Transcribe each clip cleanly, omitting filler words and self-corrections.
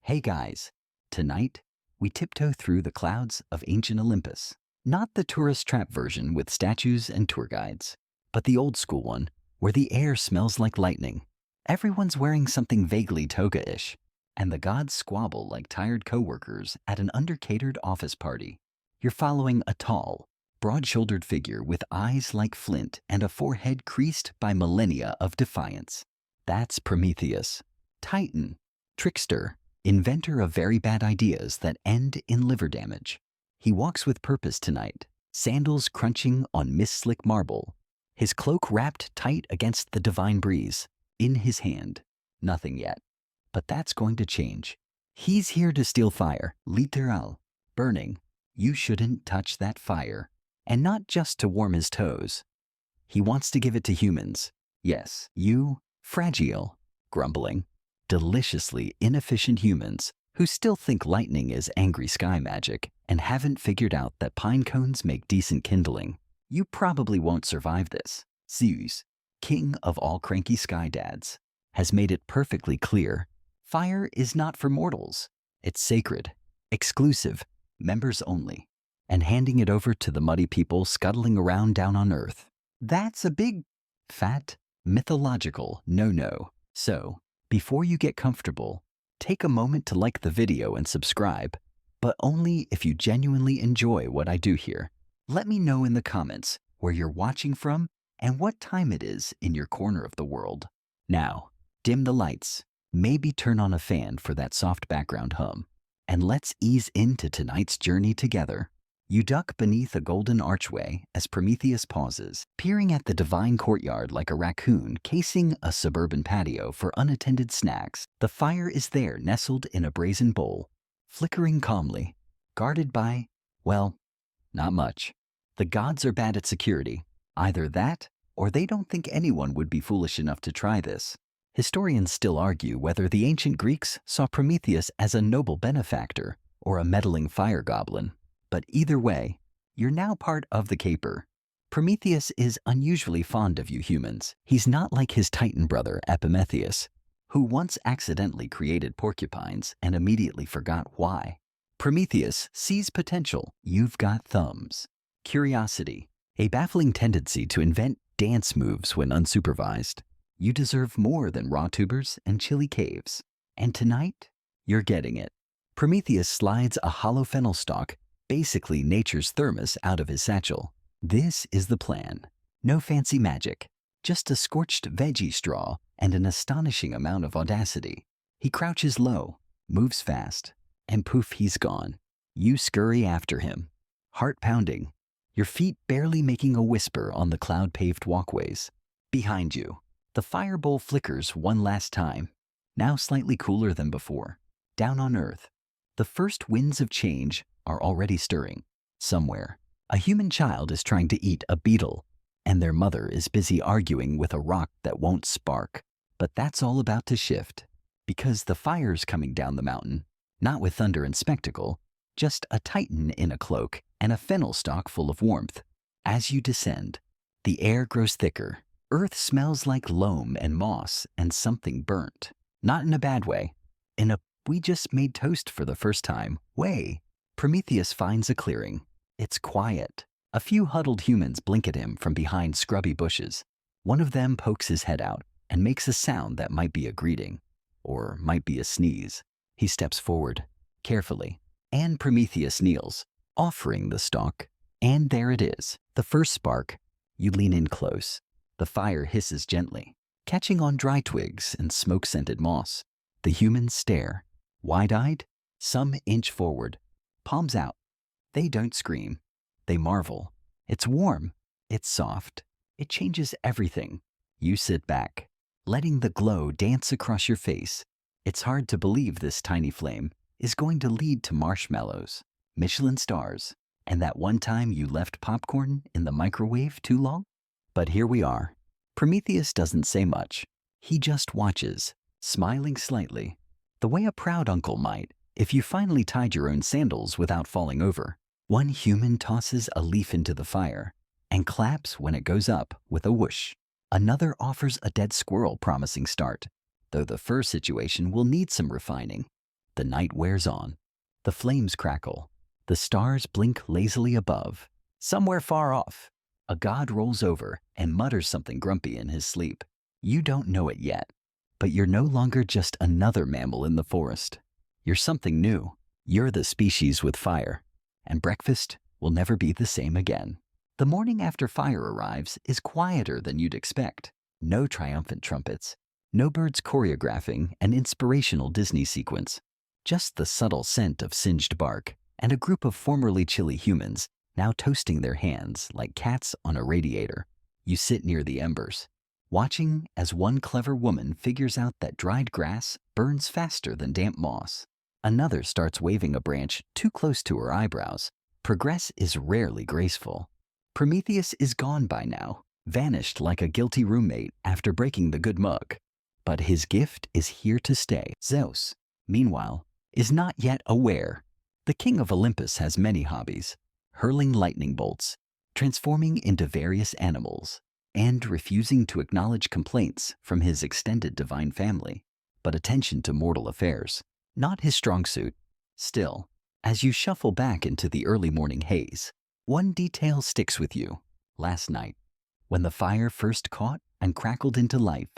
Hey guys, tonight we tiptoe through the clouds of ancient Olympus. Not the tourist trap version with statues and tour guides, but the old school one where the air smells like lightning. Everyone's wearing something vaguely toga-ish, and the gods squabble like tired coworkers at an under-catered office party. You're following a tall, broad-shouldered figure with eyes like flint and a forehead creased by millennia of defiance. That's Prometheus, Titan, trickster, inventor of very bad ideas that end in liver damage. He walks with purpose tonight, sandals crunching on mist-slick marble, his cloak wrapped tight against the divine breeze. In his hand, nothing yet. But that's going to change. He's here to steal fire, literal, burning. You shouldn't touch that fire. And not just to warm his toes. He wants to give it to humans. Yes, you, fragile, grumbling, deliciously inefficient humans who still think lightning is angry sky magic and haven't figured out that pine cones make decent kindling. You probably won't survive this. Zeus, king of all cranky sky dads, has made it perfectly clear. Fire is not for mortals. It's sacred, exclusive, members only, and handing it over to the muddy people scuttling around down on Earth. That's a big, fat, mythological no-no. So, before you get comfortable, take a moment to like the video and subscribe, but only if you genuinely enjoy what I do here. Let me know in the comments where you're watching from and what time it is in your corner of the world. Now, dim the lights, maybe turn on a fan for that soft background hum, and let's ease into tonight's journey together. You duck beneath a golden archway as Prometheus pauses, peering at the divine courtyard like a raccoon casing a suburban patio for unattended snacks. The fire is there nestled in a brazen bowl, flickering calmly, guarded by, well, not much. The gods are bad at security. Either that, or they don't think anyone would be foolish enough to try this. Historians still argue whether the ancient Greeks saw Prometheus as a noble benefactor or a meddling fire goblin. But either way, you're now part of the caper. Prometheus is unusually fond of you humans. He's not like his Titan brother Epimetheus, who once accidentally created porcupines and immediately forgot why. Prometheus sees potential. You've got thumbs. Curiosity, a baffling tendency to invent dance moves when unsupervised. You deserve more than raw tubers and chilly caves. And tonight, you're getting it. Prometheus slides a hollow fennel stalk, basically nature's thermos, out of his satchel. This is the plan. No fancy magic, just a scorched veggie straw and an astonishing amount of audacity. He crouches low, moves fast, and poof, he's gone. You scurry after him, heart pounding, your feet barely making a whisper on the cloud-paved walkways. Behind you, the fire bowl flickers one last time, now slightly cooler than before. Down on Earth, the first winds of change are already stirring. Somewhere, a human child is trying to eat a beetle, and their mother is busy arguing with a rock that won't spark. But that's all about to shift, because the fire's coming down the mountain, not with thunder and spectacle, just a titan in a cloak and a fennel stalk full of warmth. As you descend, the air grows thicker. Earth smells like loam and moss and something burnt. Not in a bad way. In a we just made toast for the first time way. Prometheus finds a clearing. It's quiet. A few huddled humans blink at him from behind scrubby bushes. One of them pokes his head out and makes a sound that might be a greeting, or might be a sneeze. He steps forward, carefully, and Prometheus kneels, offering the stalk. And there it is, the first spark. You lean in close. The fire hisses gently, catching on dry twigs and smoke-scented moss. The humans stare, wide-eyed, some inch forward, palms out. They don't scream. They marvel. It's warm. It's soft. It changes everything. You sit back, letting the glow dance across your face. It's hard to believe this tiny flame is going to lead to marshmallows, Michelin stars, and that one time you left popcorn in the microwave too long. But here we are. Prometheus doesn't say much. He just watches, smiling slightly, the way a proud uncle might if you finally tied your own sandals without falling over. One human tosses a leaf into the fire and claps when it goes up with a whoosh. Another offers a dead squirrel promising start, though the fur situation will need some refining. The night wears on. The flames crackle. The stars blink lazily above. Somewhere far off, a god rolls over and mutters something grumpy in his sleep. You don't know it yet, but you're no longer just another mammal in the forest. You're something new. You're the species with fire, and breakfast will never be the same again. The morning after fire arrives is quieter than you'd expect. No triumphant trumpets, no birds choreographing an inspirational Disney sequence, just the subtle scent of singed bark and a group of formerly chilly humans now toasting their hands like cats on a radiator. You sit near the embers, watching as one clever woman figures out that dried grass burns faster than damp moss. Another starts waving a branch too close to her eyebrows. Progress is rarely graceful. Prometheus is gone by now, vanished like a guilty roommate after breaking the good mug. But his gift is here to stay. Zeus, meanwhile, is not yet aware. The king of Olympus has many hobbies: hurling lightning bolts, transforming into various animals, and refusing to acknowledge complaints from his extended divine family. But attention to mortal affairs, not his strong suit. Still, as you shuffle back into the early morning haze, one detail sticks with you. Last night, when the fire first caught and crackled into life,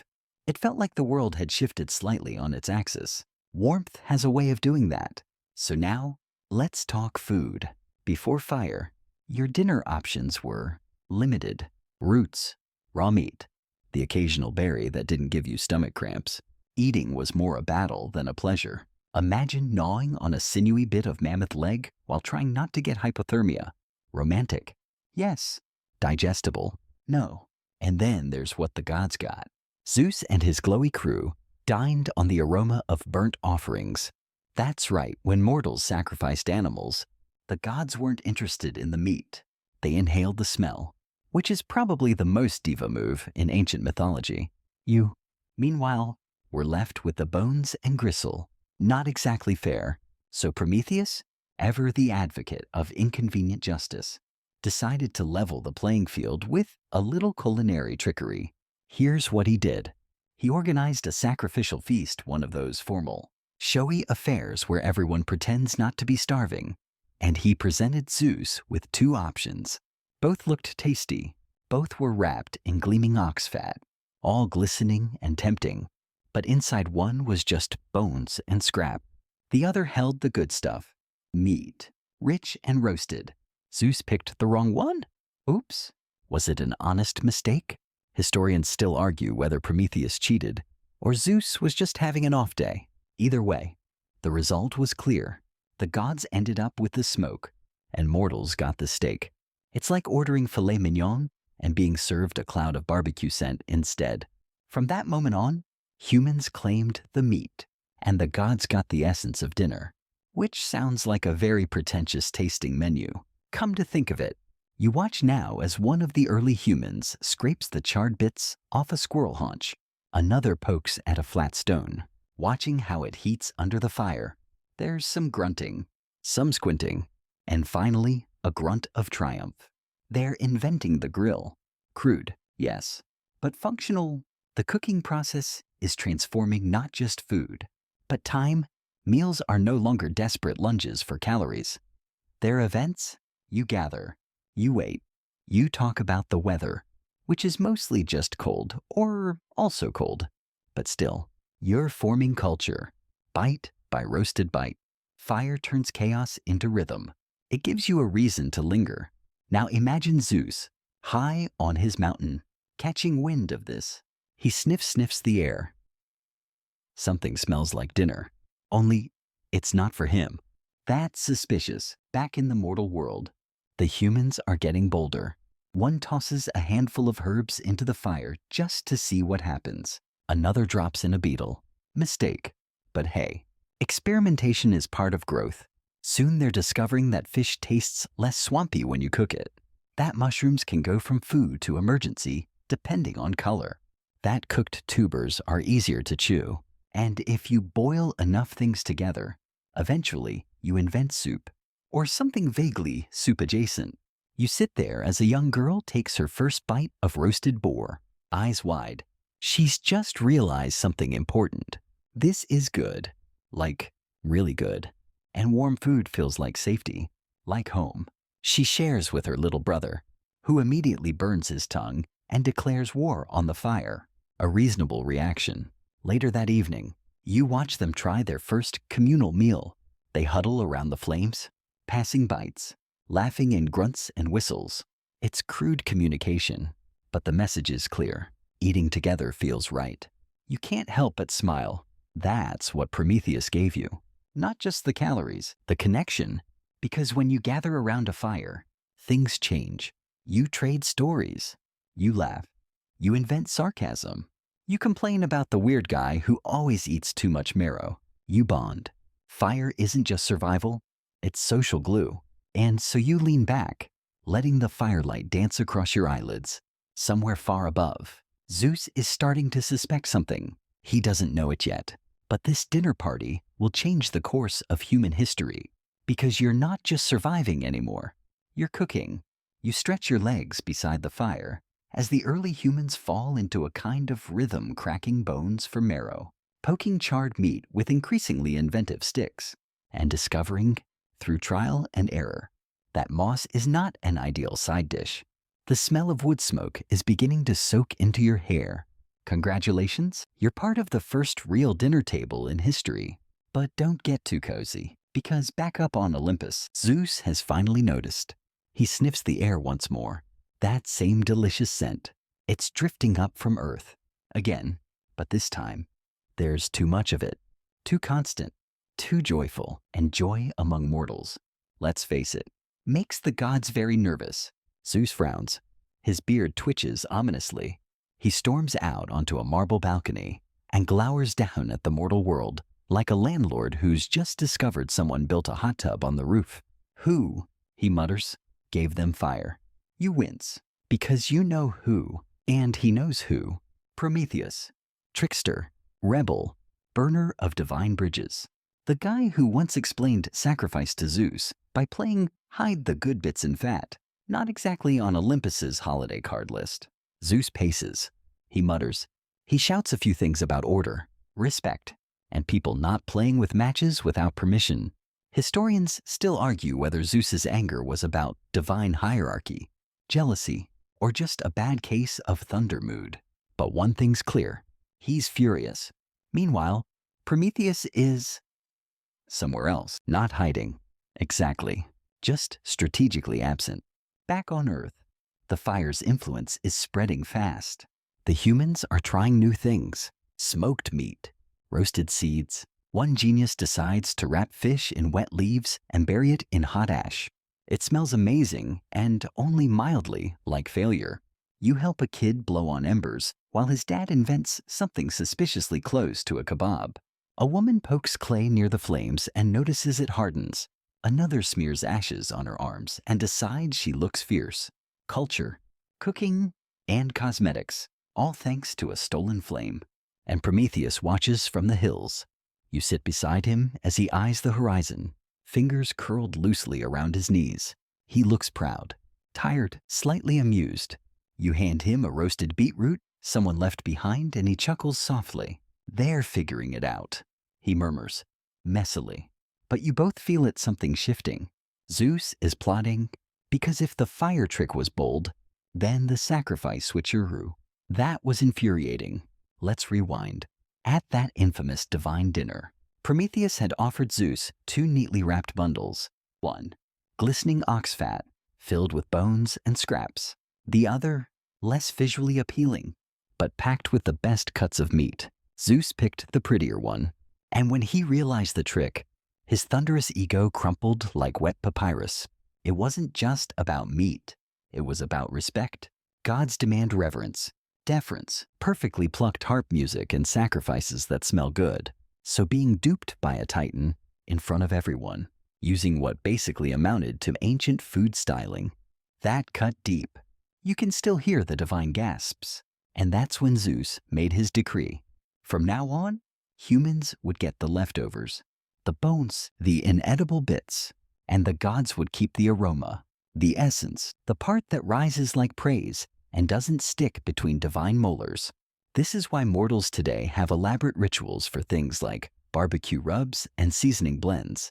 it felt like the world had shifted slightly on its axis. Warmth has a way of doing that. So now, let's talk food. Before fire, your dinner options were limited: roots, raw meat, the occasional berry that didn't give you stomach cramps. Eating was more a battle than a pleasure. Imagine gnawing on a sinewy bit of mammoth leg while trying not to get hypothermia. Romantic? Yes. Digestible? No. And then there's what the gods got. Zeus and his glowy crew dined on the aroma of burnt offerings. That's right, when mortals sacrificed animals, the gods weren't interested in the meat. They inhaled the smell, which is probably the most diva move in ancient mythology. You, meanwhile, were left with the bones and gristle. Not exactly fair. So Prometheus, ever the advocate of inconvenient justice, decided to level the playing field with a little culinary trickery. Here's what he did. He organized a sacrificial feast, one of those formal, showy affairs where everyone pretends not to be starving. And he presented Zeus with two options. Both looked tasty. Both were wrapped in gleaming ox fat, all glistening and tempting. But inside one was just bones and scrap. The other held the good stuff, meat, rich and roasted. Zeus picked the wrong one? Oops. Was it an honest mistake? Historians still argue whether Prometheus cheated or Zeus was just having an off day. Either way, the result was clear. The gods ended up with the smoke, and mortals got the steak. It's like ordering filet mignon and being served a cloud of barbecue scent instead. From that moment on, humans claimed the meat, and the gods got the essence of dinner, which sounds like a very pretentious tasting menu. Come to think of it, you watch now as one of the early humans scrapes the charred bits off a squirrel haunch. Another pokes at a flat stone, watching how it heats under the fire. There's some grunting, some squinting, and finally, a grunt of triumph. They're inventing the grill. Crude, yes, but functional. The cooking process is transforming not just food, but time. Meals are no longer desperate lunges for calories. They're events. You gather, you wait, you talk about the weather, which is mostly just cold or also cold. But still, you're forming culture. Bite by roasted bite. Fire turns chaos into rhythm. It gives you a reason to linger. Now imagine Zeus, high on his mountain, catching wind of this. He sniffs the air. Something smells like dinner. Only, it's not for him. That's suspicious. Back in the mortal world, the humans are getting bolder. One tosses a handful of herbs into the fire just to see what happens. Another drops in a beetle. Mistake. But hey, experimentation is part of growth. Soon they're discovering that fish tastes less swampy when you cook it. That mushrooms can go from food to emergency depending on color. That cooked tubers are easier to chew. And if you boil enough things together, eventually you invent soup, or something vaguely soup adjacent. You sit there as a young girl takes her first bite of roasted boar, eyes wide. She's just realized something important. This is good. Like, really good. And warm food feels like safety, like home. She shares with her little brother, who immediately burns his tongue and declares war on the fire. A reasonable reaction. Later that evening, you watch them try their first communal meal. They huddle around the flames, passing bites, laughing in grunts and whistles. It's crude communication, but the message is clear. Eating together feels right. You can't help but smile. That's what Prometheus gave you. Not just the calories, the connection. Because when you gather around a fire, things change. You trade stories. You laugh. You invent sarcasm. You complain about the weird guy who always eats too much marrow. You bond. Fire isn't just survival, it's social glue. And so you lean back, letting the firelight dance across your eyelids. Somewhere far above, Zeus is starting to suspect something. He doesn't know it yet. But this dinner party will change the course of human history. Because you're not just surviving anymore, you're cooking. You stretch your legs beside the fire as the early humans fall into a kind of rhythm, cracking bones for marrow, poking charred meat with increasingly inventive sticks, and discovering, through trial and error, that moss is not an ideal side dish. The smell of wood smoke is beginning to soak into your hair. Congratulations, you're part of the first real dinner table in history. But don't get too cozy, because back up on Olympus, Zeus has finally noticed. He sniffs the air once more. That same delicious scent. It's drifting up from Earth. Again, but this time, there's too much of it. Too constant, too joyful, and joy among mortals, let's face it, makes the gods very nervous. Zeus frowns. His beard twitches ominously. He storms out onto a marble balcony and glowers down at the mortal world like a landlord who's just discovered someone built a hot tub on the roof. Who, he mutters, gave them fire? You wince, because you know who, and he knows who. Prometheus, trickster, rebel, burner of divine bridges. The guy who once explained sacrifice to Zeus by playing hide the good bits in fat, not exactly on Olympus's holiday card list. Zeus paces. He mutters. He shouts a few things about order, respect, and people not playing with matches without permission. Historians still argue whether Zeus's anger was about divine hierarchy, jealousy, or just a bad case of thunder mood. But one thing's clear. He's furious. Meanwhile, Prometheus is somewhere else, not hiding. Exactly. Just strategically absent. Back on Earth, the fire's influence is spreading fast. The humans are trying new things. Smoked meat, roasted seeds. One genius decides to wrap fish in wet leaves and bury it in hot ash. It smells amazing and only mildly like failure. You help a kid blow on embers while his dad invents something suspiciously close to a kebab. A woman pokes clay near the flames and notices it hardens. Another smears ashes on her arms and decides she looks fierce. Culture, cooking, and cosmetics, all thanks to a stolen flame. And Prometheus watches from the hills. You sit beside him as he eyes the horizon, fingers curled loosely around his knees. He looks proud, tired, slightly amused. You hand him a roasted beetroot, someone left behind, and he chuckles softly. They're figuring it out, he murmurs, messily. But you both feel it's something shifting. Zeus is plotting, because if the fire trick was bold, then the sacrifice switcheroo. That was infuriating. Let's rewind. At that infamous divine dinner, Prometheus had offered Zeus 2 neatly wrapped bundles. One, glistening ox fat, filled with bones and scraps. The other, less visually appealing, but packed with the best cuts of meat. Zeus picked the prettier one. And when he realized the trick, his thunderous ego crumpled like wet papyrus. It wasn't just about meat. It was about respect. Gods demand reverence, deference, perfectly plucked harp music, and sacrifices that smell good. So being duped by a titan in front of everyone, using what basically amounted to ancient food styling, that cut deep. You can still hear the divine gasps. And that's when Zeus made his decree. From now on, humans would get the leftovers, the bones, the inedible bits, and the gods would keep the aroma, the essence, the part that rises like praise and doesn't stick between divine molars. This is why mortals today have elaborate rituals for things like barbecue rubs, and seasoning blends.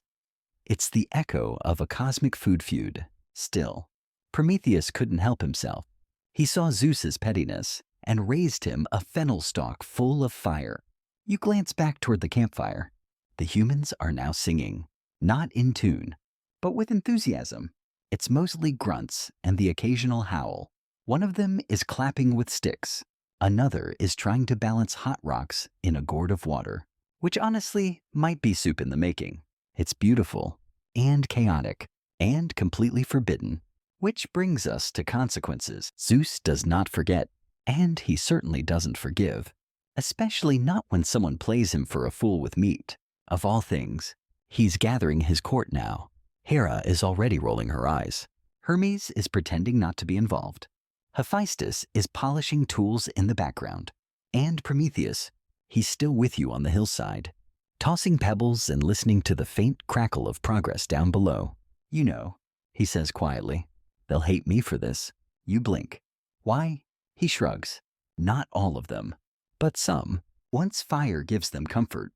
It's the echo of a cosmic food feud. Still, Prometheus couldn't help himself. He saw Zeus's pettiness and raised him a fennel stalk full of fire. You glance back toward the campfire. The humans are now singing, not in tune, but with enthusiasm. It's mostly grunts and the occasional howl. One of them is clapping with sticks. Another is trying to balance hot rocks in a gourd of water, which honestly might be soup in the making. It's beautiful and chaotic and completely forbidden. Which brings us to consequences. Zeus does not forget, and he certainly doesn't forgive, especially not when someone plays him for a fool with meat. Of all things, he's gathering his court now. Hera is already rolling her eyes. Hermes is pretending not to be involved. Hephaestus is polishing tools in the background. And Prometheus, he's still with you on the hillside, tossing pebbles and listening to the faint crackle of progress down below. You know, he says quietly, they'll hate me for this. You blink. Why? He shrugs. Not all of them, but some. Once fire gives them comfort,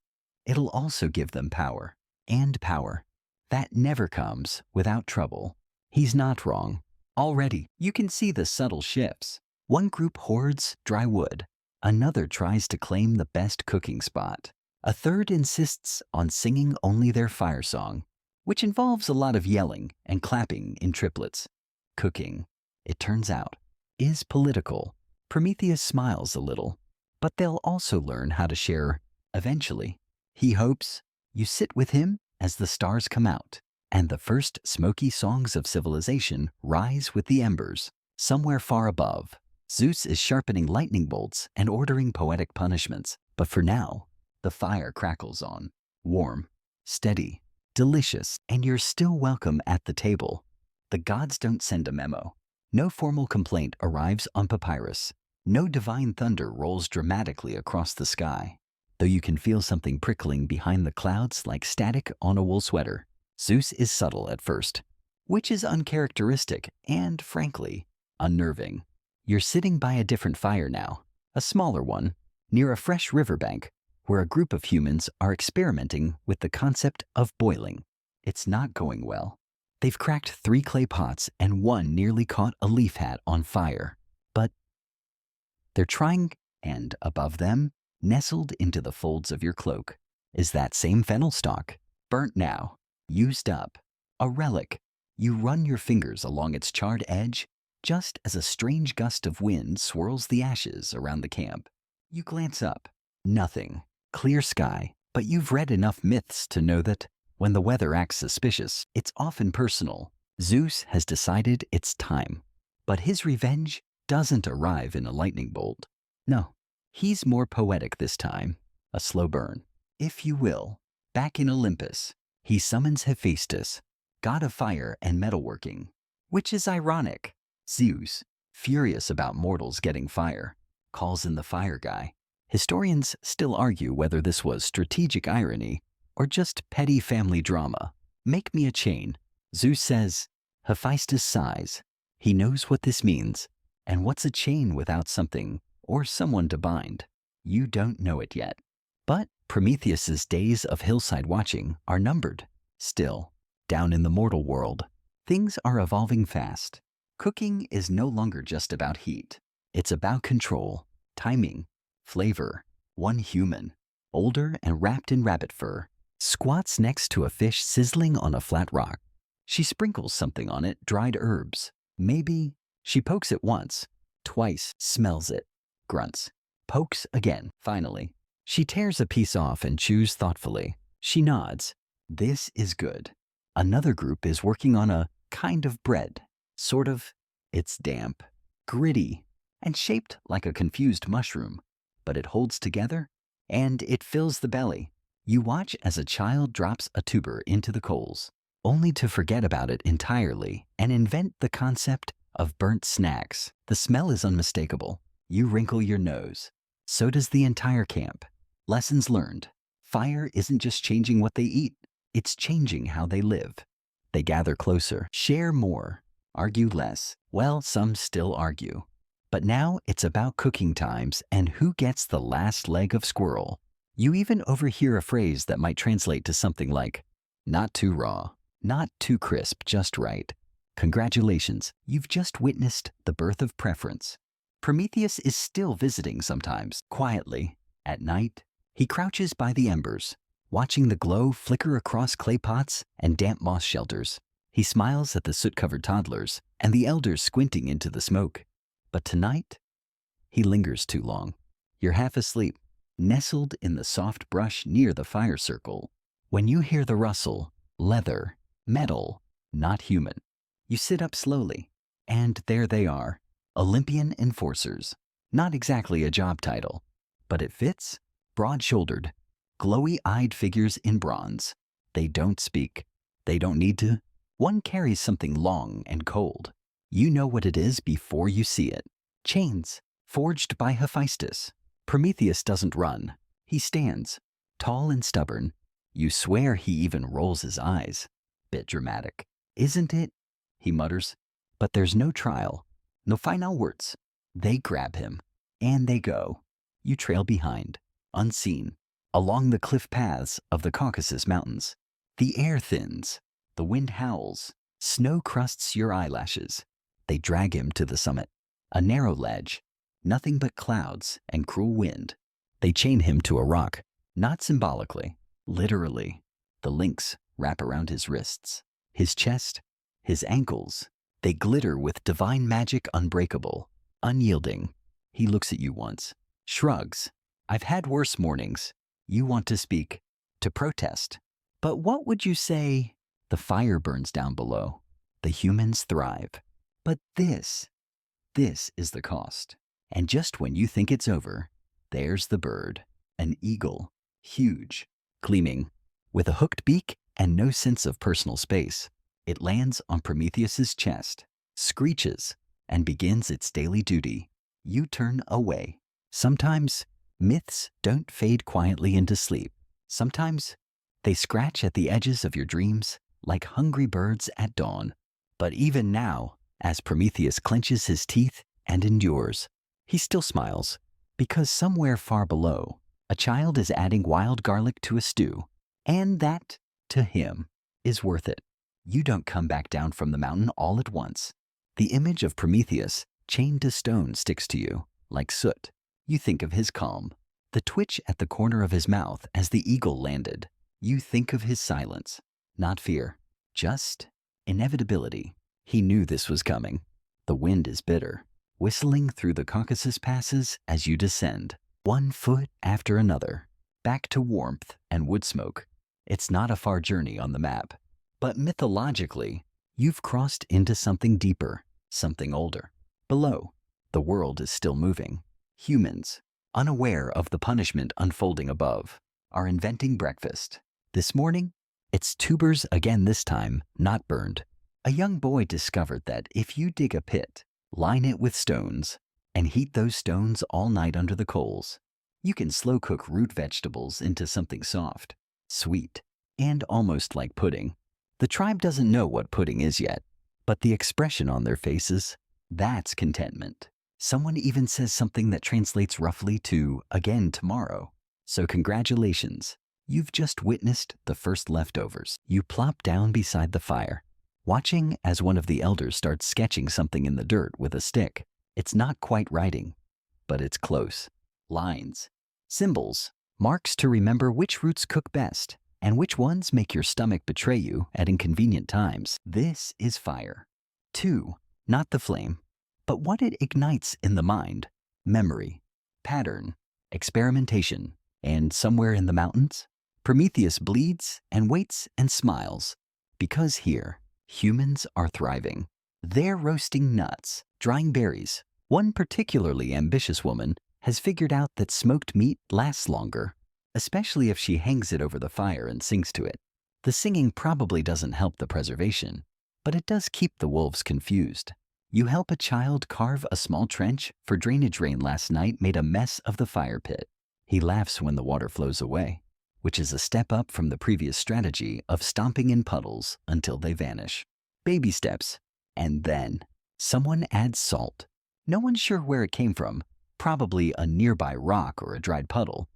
it'll also give them power. And power. That never comes without trouble. He's not wrong. Already, you can see the subtle shifts. One group hoards dry wood. Another tries to claim the best cooking spot. A third insists on singing only their fire song, which involves a lot of yelling and clapping in triplets. Cooking, it turns out, is political. Prometheus smiles a little, but they'll also learn how to share eventually. He hopes you sit with him as the stars come out, and the first smoky songs of civilization rise with the embers. Somewhere far above, Zeus is sharpening lightning bolts and ordering poetic punishments. But for now, the fire crackles on, warm, steady, delicious, and you're still welcome at the table. The gods don't send a memo. No formal complaint arrives on papyrus. No divine thunder rolls dramatically across the sky. Though you can feel something prickling behind the clouds like static on a wool sweater. Zeus is subtle at first, which is uncharacteristic and, frankly, unnerving. You're sitting by a different fire now, a smaller one, near a fresh riverbank, where a group of humans are experimenting with the concept of boiling. It's not going well. They've cracked 3 clay pots and one nearly caught a leaf hat on fire. But they're trying, and above them, nestled into the folds of your cloak, is that same fennel stalk, burnt now, used up, a relic. You run your fingers along its charred edge just as a strange gust of wind swirls the ashes around the camp. You glance up. Nothing. Clear sky. But you've read enough myths to know that when the weather acts suspicious, it's often personal. Zeus has decided it's time. But his revenge doesn't arrive in a lightning bolt. No, he's more poetic this time. A slow burn, if you will. Back in Olympus, he summons Hephaestus, god of fire and metalworking, which is ironic. Zeus, furious about mortals getting fire, calls in the fire guy. Historians still argue whether this was strategic irony or just petty family drama. Make me a chain, Zeus says. Hephaestus sighs. He knows what this means, and what's a chain without something or someone to bind. You don't know it yet. But Prometheus's days of hillside watching are numbered. Still, down in the mortal world, things are evolving fast. Cooking is no longer just about heat. It's about control, timing, flavor. One human, older and wrapped in rabbit fur, squats next to a fish sizzling on a flat rock. She sprinkles something on it, dried herbs. Maybe. She pokes it once, twice, smells it, grunts, pokes again. Finally, she tears a piece off and chews thoughtfully. She nods. This is good. Another group is working on a kind of bread. Sort of. It's damp, gritty, and shaped like a confused mushroom. But it holds together, and it fills the belly. You watch as a child drops a tuber into the coals, only to forget about it entirely and invent the concept of burnt snacks. The smell is unmistakable. You wrinkle your nose. So does the entire camp. Lessons learned. Fire isn't just changing what they eat. It's changing how they live. They gather closer, share more, argue less. Well, some still argue. But now it's about cooking times and who gets the last leg of squirrel. You even overhear a phrase that might translate to something like, not too raw, not too crisp, just right. Congratulations, you've just witnessed the birth of preference. Prometheus is still visiting sometimes, quietly. At night, he crouches by the embers, watching the glow flicker across clay pots and damp moss shelters. He smiles at the soot-covered toddlers and the elders squinting into the smoke. But tonight, he lingers too long. You're half asleep, nestled in the soft brush near the fire circle. When you hear the rustle, leather, metal, not human, you sit up slowly, and there they are, Olympian enforcers. Not exactly a job title, but it fits. Broad-shouldered, glowy-eyed figures in bronze. They don't speak. They don't need to. One carries something long and cold. You know what it is before you see it. Chains, forged by Hephaestus. Prometheus doesn't run. He stands, tall and stubborn. You swear he even rolls his eyes. Bit dramatic, isn't it? He mutters. But there's no trial, no final words. They grab him, and they go. You trail behind, unseen, along the cliff paths of the Caucasus Mountains. The air thins, the wind howls, snow crusts your eyelashes. They drag him to the summit, a narrow ledge, nothing but clouds and cruel wind. They chain him to a rock, not symbolically, literally. The links wrap around his wrists, his chest, his ankles. They glitter with divine magic, unbreakable, unyielding. He looks at you once, shrugs. I've had worse mornings. You want to speak, to protest. But what would you say? The fire burns down below. The humans thrive. But this is the cost. And just when you think it's over, there's the bird, an eagle, huge, gleaming, with a hooked beak and no sense of personal space. It lands on Prometheus's chest, screeches, and begins its daily duty. You turn away. Sometimes myths don't fade quietly into sleep. Sometimes they scratch at the edges of your dreams like hungry birds at dawn. But even now, as Prometheus clenches his teeth and endures, he still smiles, because somewhere far below, a child is adding wild garlic to a stew, and that, to him, is worth it. You don't come back down from the mountain all at once. The image of Prometheus chained to stone sticks to you, like soot. You think of his calm, the twitch at the corner of his mouth as the eagle landed. You think of his silence, not fear, just inevitability. He knew this was coming. The wind is bitter, whistling through the Caucasus passes as you descend, one foot after another, back to warmth and wood smoke. It's not a far journey on the map. But mythologically, you've crossed into something deeper, something older. Below, the world is still moving. Humans, unaware of the punishment unfolding above, are inventing breakfast. This morning, it's tubers again, this time, not burned. A young boy discovered that if you dig a pit, line it with stones, and heat those stones all night under the coals, you can slow cook root vegetables into something soft, sweet, and almost like pudding. The tribe doesn't know what pudding is yet, but the expression on their faces, that's contentment. Someone even says something that translates roughly to again tomorrow. So congratulations, you've just witnessed the first leftovers. You plop down beside the fire, watching as one of the elders starts sketching something in the dirt with a stick. It's not quite writing, but it's close. Lines, symbols, marks to remember which roots cook best and which ones make your stomach betray you at inconvenient times. This is fire. 2, not the flame, but what it ignites in the mind. Memory, pattern, experimentation, and somewhere in the mountains, Prometheus bleeds and waits and smiles, because here, humans are thriving. They're roasting nuts, drying berries. One particularly ambitious woman has figured out that smoked meat lasts longer, especially if she hangs it over the fire and sings to it. The singing probably doesn't help the preservation, but it does keep the wolves confused. You help a child carve a small trench for drainage rain last night made a mess of the fire pit. He laughs when the water flows away, which is a step up from the previous strategy of stomping in puddles until they vanish. Baby steps, and then someone adds salt. No one's sure where it came from, probably a nearby rock or a dried puddle.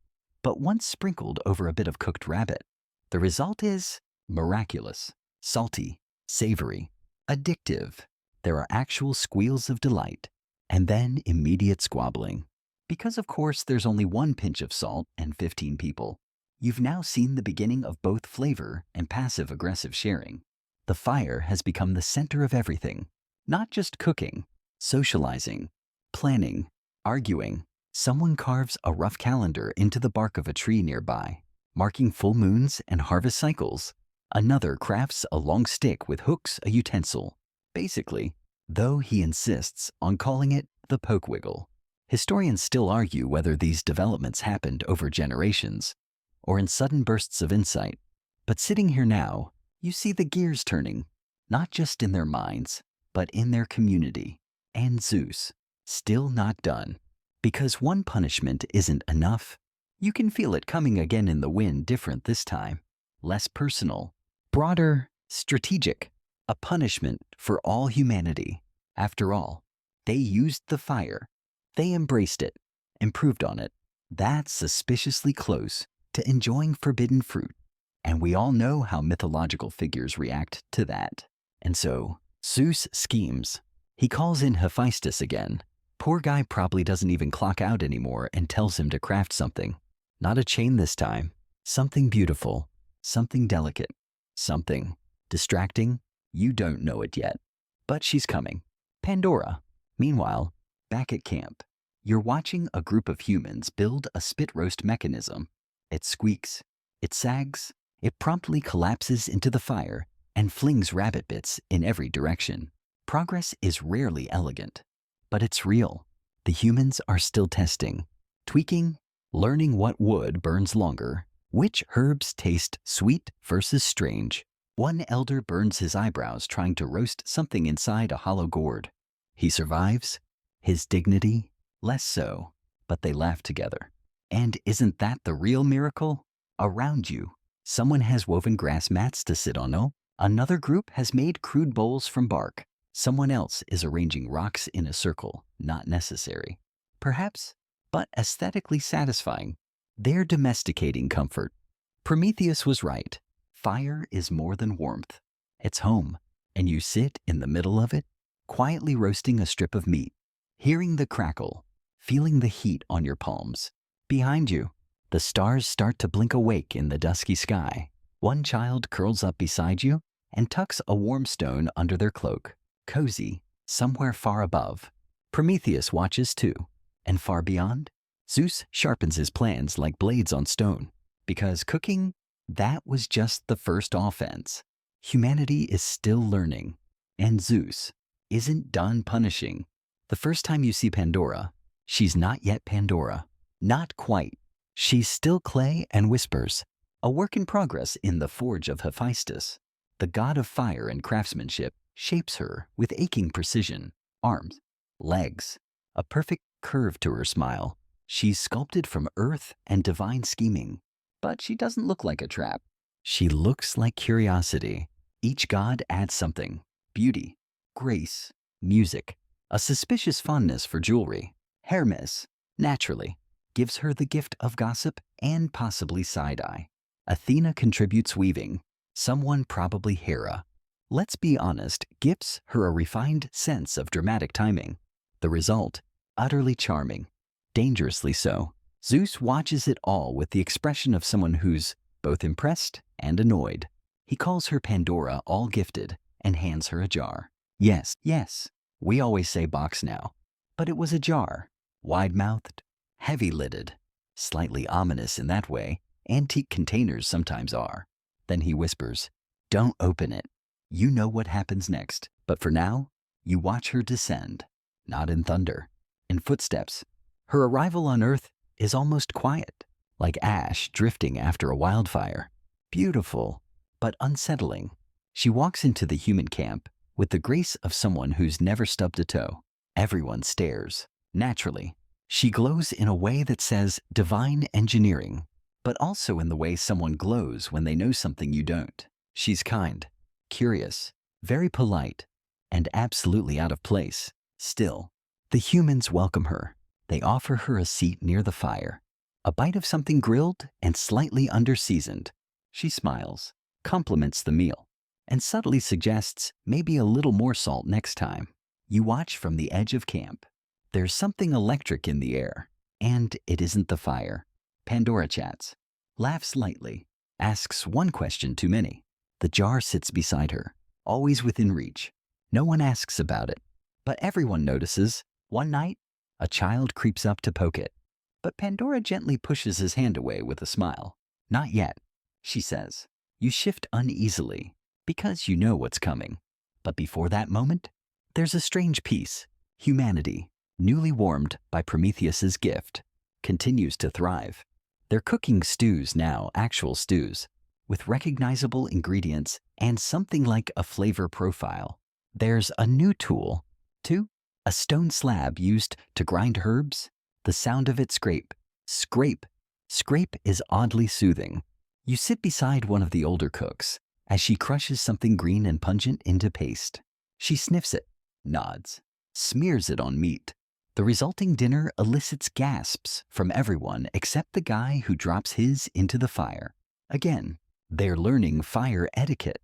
but once sprinkled over a bit of cooked rabbit, the result is miraculous, salty, savory, addictive. There are actual squeals of delight, and then immediate squabbling. Because of course there's only one pinch of salt and 15 people. You've now seen the beginning of both flavor and passive-aggressive sharing. The fire has become the center of everything, not just cooking, socializing, planning, arguing. Someone carves a rough calendar into the bark of a tree nearby, marking full moons and harvest cycles. Another crafts a long stick with hooks, a utensil. Basically, though he insists on calling it the poke wiggle. Historians still argue whether these developments happened over generations or in sudden bursts of insight. But sitting here now, you see the gears turning, not just in their minds, but in their community. And Zeus, still not done. Because one punishment isn't enough. You can feel it coming again in the wind, different this time. Less personal, broader, strategic. A punishment for all humanity. After all, they used the fire. They embraced it, improved on it. That's suspiciously close to enjoying forbidden fruit. And we all know how mythological figures react to that. And so, Zeus schemes. He calls in Hephaestus again. Poor guy probably doesn't even clock out anymore and tells him to craft something. Not a chain this time. Something beautiful. Something delicate. Something distracting. You don't know it yet. But she's coming. Pandora. Meanwhile, back at camp, you're watching a group of humans build a spit roast mechanism. It squeaks. It sags. It promptly collapses into the fire and flings rabbit bits in every direction. Progress is rarely elegant, but it's real. The humans are still testing, tweaking, learning what wood burns longer, which herbs taste sweet versus strange. One elder burns his eyebrows trying to roast something inside a hollow gourd. He survives, his dignity less so, but they laugh together. And isn't that the real miracle? Around you, someone has woven grass mats to sit on. Another group has made crude bowls from bark. Someone else is arranging rocks in a circle, not necessary. Perhaps, but aesthetically satisfying. They're domesticating comfort. Prometheus was right. Fire is more than warmth. It's home, and you sit in the middle of it, quietly roasting a strip of meat, hearing the crackle, feeling the heat on your palms. Behind you, the stars start to blink awake in the dusky sky. One child curls up beside you and tucks a warm stone under their cloak. Cozy, somewhere far above. Prometheus watches too, and far beyond, Zeus sharpens his plans like blades on stone. Because cooking, that was just the first offense. Humanity is still learning, and Zeus isn't done punishing. The first time you see Pandora, she's not yet Pandora. Not quite. She's still clay and whispers, a work in progress in the forge of Hephaestus. The god of fire and craftsmanship shapes her with aching precision. Arms, legs, a perfect curve to her smile. She's sculpted from earth and divine scheming. But she doesn't look like a trap. She looks like curiosity. Each god adds something. Beauty, grace, music, a suspicious fondness for jewelry. Hermes, naturally, gives her the gift of gossip and possibly side-eye. Athena contributes weaving. Someone, probably Hera. Let's be honest, gives her a refined sense of dramatic timing. The result, utterly charming. Dangerously so. Zeus watches it all with the expression of someone who's both impressed and annoyed. He calls her Pandora, all gifted, and hands her a jar. Yes, we always say box now, but it was a jar. Wide-mouthed, heavy-lidded, slightly ominous in that way. Antique containers sometimes are. Then he whispers, "Don't open it. You know what happens next." But for now, you watch her descend, not in thunder, in footsteps. Her arrival on Earth is almost quiet, like ash drifting after a wildfire. Beautiful, but unsettling. She walks into the human camp with the grace of someone who's never stubbed a toe. Everyone stares. Naturally, she glows in a way that says divine engineering, but also in the way someone glows when they know something you don't. She's kind, curious, very polite, and absolutely out of place. Still, the humans welcome her. They offer her a seat near the fire. A bite of something grilled and slightly under-seasoned. She smiles, compliments the meal, and subtly suggests maybe a little more salt next time. You watch from the edge of camp. There's something electric in the air, and it isn't the fire. Pandora chats, laughs lightly, asks one question too many. The jar sits beside her, always within reach. No one asks about it, but everyone notices. One night, a child creeps up to poke it, but Pandora gently pushes his hand away with a smile. Not yet, she says. You shift uneasily, because you know what's coming. But before that moment, there's a strange peace. Humanity, newly warmed by Prometheus's gift, continues to thrive. They're cooking stews now, actual stews, with recognizable ingredients and something like a flavor profile. There's a new tool, too, a stone slab used to grind herbs. The sound of it scrape, scrape, scrape is oddly soothing. You sit beside one of the older cooks as she crushes something green and pungent into paste. She sniffs it, nods, smears it on meat. The resulting dinner elicits gasps from everyone except the guy who drops his into the fire. Again, they're learning fire etiquette.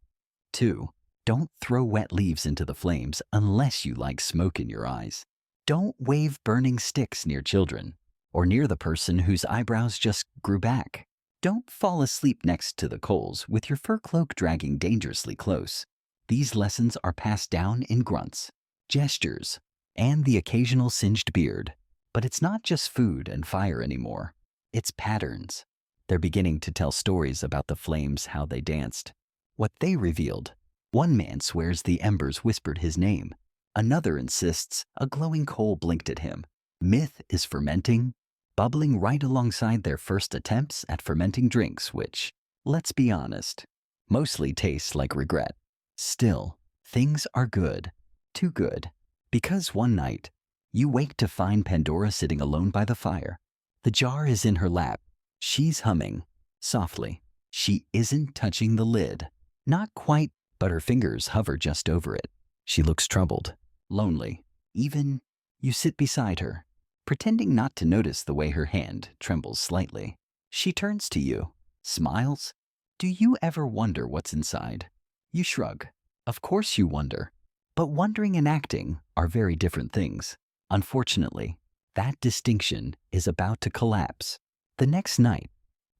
2. Don't throw wet leaves into the flames unless you like smoke in your eyes. Don't wave burning sticks near children or near the person whose eyebrows just grew back. Don't fall asleep next to the coals with your fur cloak dragging dangerously close. These lessons are passed down in grunts, gestures, and the occasional singed beard. But it's not just food and fire anymore. It's patterns. They're beginning to tell stories about the flames, how they danced, what they revealed. One man swears the embers whispered his name. Another insists a glowing coal blinked at him. Myth is fermenting, bubbling right alongside their first attempts at fermenting drinks, which, let's be honest, mostly taste like regret. Still, things are good, too good, because one night, you wake to find Pandora sitting alone by the fire. The jar is in her lap. She's humming, softly. She isn't touching the lid. Not quite, but her fingers hover just over it. She looks troubled, lonely. Even, you sit beside her, pretending not to notice the way her hand trembles slightly. She turns to you, smiles. Do you ever wonder what's inside? You shrug. Of course you wonder. But wondering and acting are very different things. Unfortunately, that distinction is about to collapse. The next night,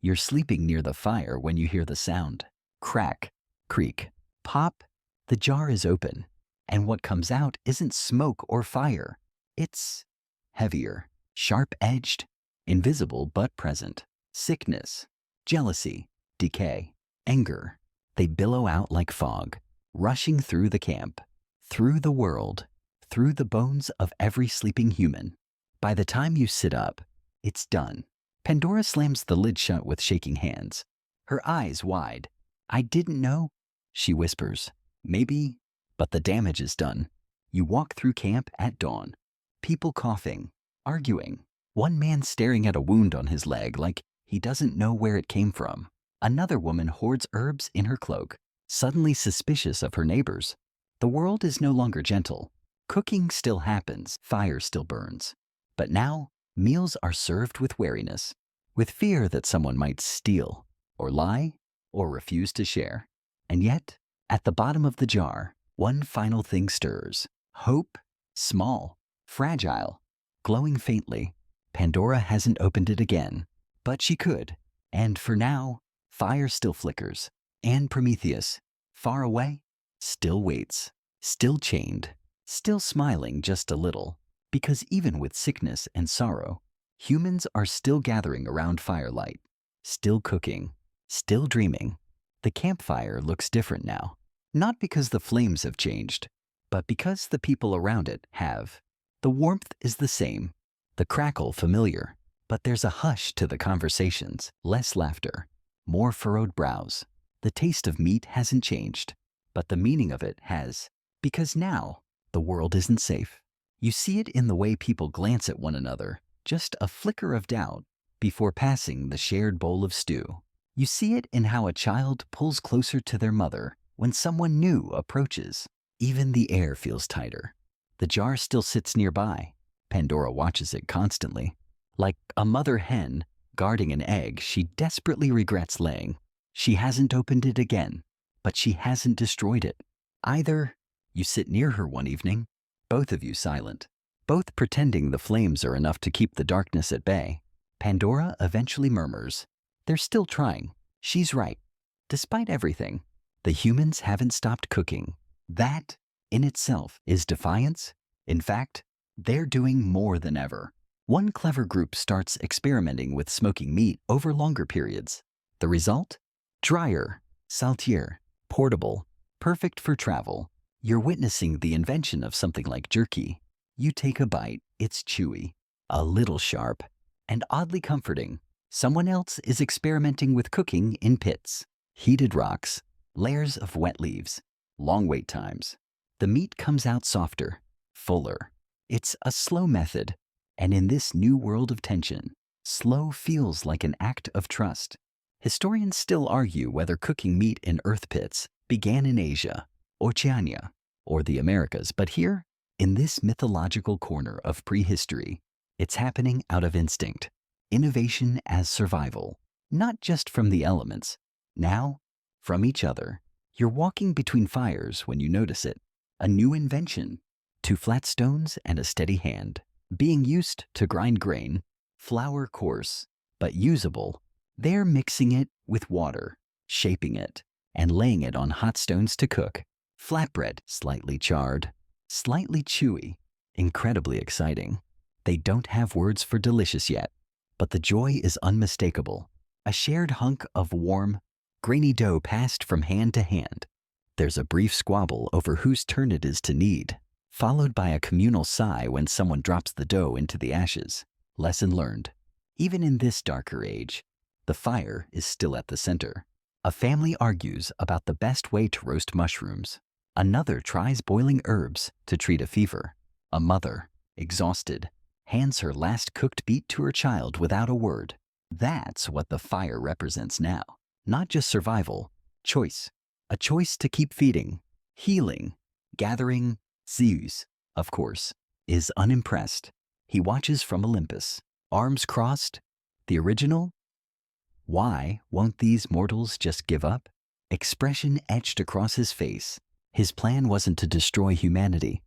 you're sleeping near the fire when you hear the sound. Crack, creak, pop. The jar is open, and what comes out isn't smoke or fire. It's heavier, sharp-edged, invisible but present. Sickness, jealousy, decay, anger. They billow out like fog, rushing through the camp, through the world, through the bones of every sleeping human. By the time you sit up, it's done. Pandora slams the lid shut with shaking hands, her eyes wide. I didn't know, she whispers. Maybe, but the damage is done. You walk through camp at dawn. People coughing, arguing. One man staring at a wound on his leg like he doesn't know where it came from. Another woman hoards herbs in her cloak, suddenly suspicious of her neighbors. The world is no longer gentle. Cooking still happens, fire still burns. But now, meals are served with wariness, with fear that someone might steal, or lie, or refuse to share. And yet, at the bottom of the jar, one final thing stirs. Hope, small, fragile, glowing faintly. Pandora hasn't opened it again, but she could. And for now, fire still flickers. And Prometheus, far away, still waits, still chained, still smiling just a little. Because even with sickness and sorrow, humans are still gathering around firelight, still cooking, still dreaming. The campfire looks different now, not because the flames have changed, but because the people around it have. The warmth is the same, the crackle familiar, but there's a hush to the conversations, less laughter, more furrowed brows. The taste of meat hasn't changed, but the meaning of it has, because now the world isn't safe. You see it in the way people glance at one another, just a flicker of doubt before passing the shared bowl of stew. You see it in how a child pulls closer to their mother when someone new approaches. Even the air feels tighter. The jar still sits nearby. Pandora watches it constantly, like a mother hen guarding an egg she desperately regrets laying. She hasn't opened it again, but she hasn't destroyed it either. You sit near her one evening, both of you silent, both pretending the flames are enough to keep the darkness at bay. Pandora eventually murmurs, "They're still trying. She's right. Despite everything, the humans haven't stopped cooking." That, in itself, is defiance. In fact, they're doing more than ever. One clever group starts experimenting with smoking meat over longer periods. The result? Dryer, saltier, portable, perfect for travel. You're witnessing the invention of something like jerky. You take a bite, it's chewy, a little sharp, and oddly comforting. Someone else is experimenting with cooking in pits. Heated rocks, layers of wet leaves, long wait times. The meat comes out softer, fuller. It's a slow method, and in this new world of tension, slow feels like an act of trust. Historians still argue whether cooking meat in earth pits began in Asia, Oceania, or the Americas, but here, in this mythological corner of prehistory, it's happening out of instinct, innovation as survival, not just from the elements, now from each other. You're walking between fires when you notice it, a new invention, 2 flat stones and a steady hand, being used to grind grain, flour coarse, but usable. They're mixing it with water, shaping it, and laying it on hot stones to cook. Flatbread, slightly charred, slightly chewy, incredibly exciting. They don't have words for delicious yet, but the joy is unmistakable. A shared hunk of warm, grainy dough passed from hand to hand. There's a brief squabble over whose turn it is to knead, followed by a communal sigh when someone drops the dough into the ashes. Lesson learned. Even in this darker age, the fire is still at the center. A family argues about the best way to roast mushrooms. Another tries boiling herbs to treat a fever. A mother, exhausted, hands her last cooked beet to her child without a word. That's what the fire represents now. Not just survival, choice. A choice to keep feeding, healing, gathering. Zeus, of course, is unimpressed. He watches from Olympus, arms crossed. The original? Why won't these mortals just give up? Expression etched across his face. His plan wasn't to destroy humanity.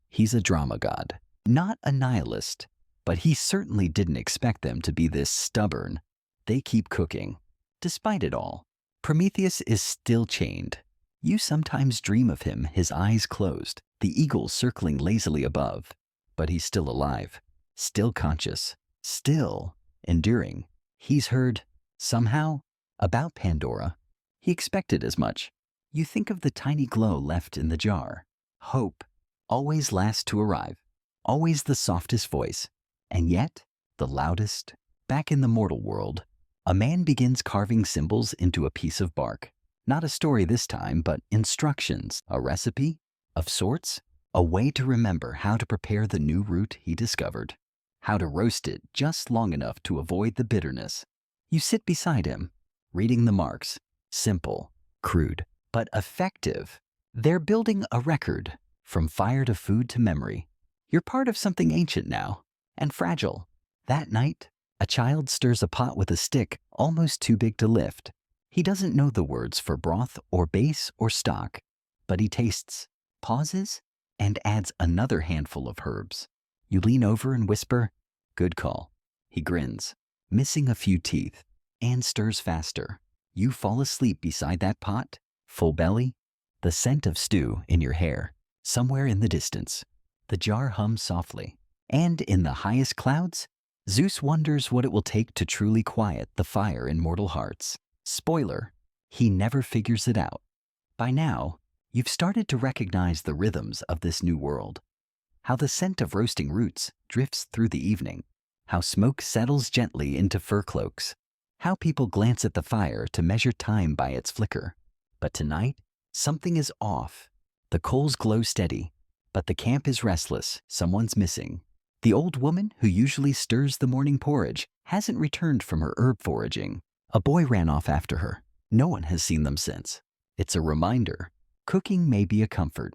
He's a drama god, not a nihilist, but he certainly didn't expect them to be this stubborn. They keep cooking. Despite it all, Prometheus is still chained. You sometimes dream of him, his eyes closed, the eagle circling lazily above. But he's still alive, still conscious, still enduring. He's heard, somehow, about Pandora. He expected as much. You think of the tiny glow left in the jar. Hope, always last to arrive, always the softest voice, and yet the loudest. Back in the mortal world, a man begins carving symbols into a piece of bark. Not a story this time, but instructions, a recipe of sorts, a way to remember how to prepare the new root he discovered, how to roast it just long enough to avoid the bitterness. You sit beside him, reading the marks, simple, crude, but effective. They're building a record, from fire to food to memory. You're part of something ancient now, and fragile. That night, a child stirs a pot with a stick almost too big to lift. He doesn't know the words for broth or base or stock, but he tastes, pauses, and adds another handful of herbs. You lean over and whisper, "Good call." He grins, missing a few teeth, and stirs faster. You fall asleep beside that pot, full belly, the scent of stew in your hair. Somewhere in the distance, the jar hums softly, and in the highest clouds, Zeus wonders what it will take to truly quiet the fire in mortal hearts. Spoiler, he never figures it out. By now, you've started to recognize the rhythms of this new world. How the scent of roasting roots drifts through the evening. How smoke settles gently into fur cloaks. How people glance at the fire to measure time by its flicker. But tonight, something is off. The coals glow steady, but the camp is restless. Someone's missing. The old woman who usually stirs the morning porridge hasn't returned from her herb foraging. A boy ran off after her. No one has seen them since. It's a reminder. Cooking may be a comfort,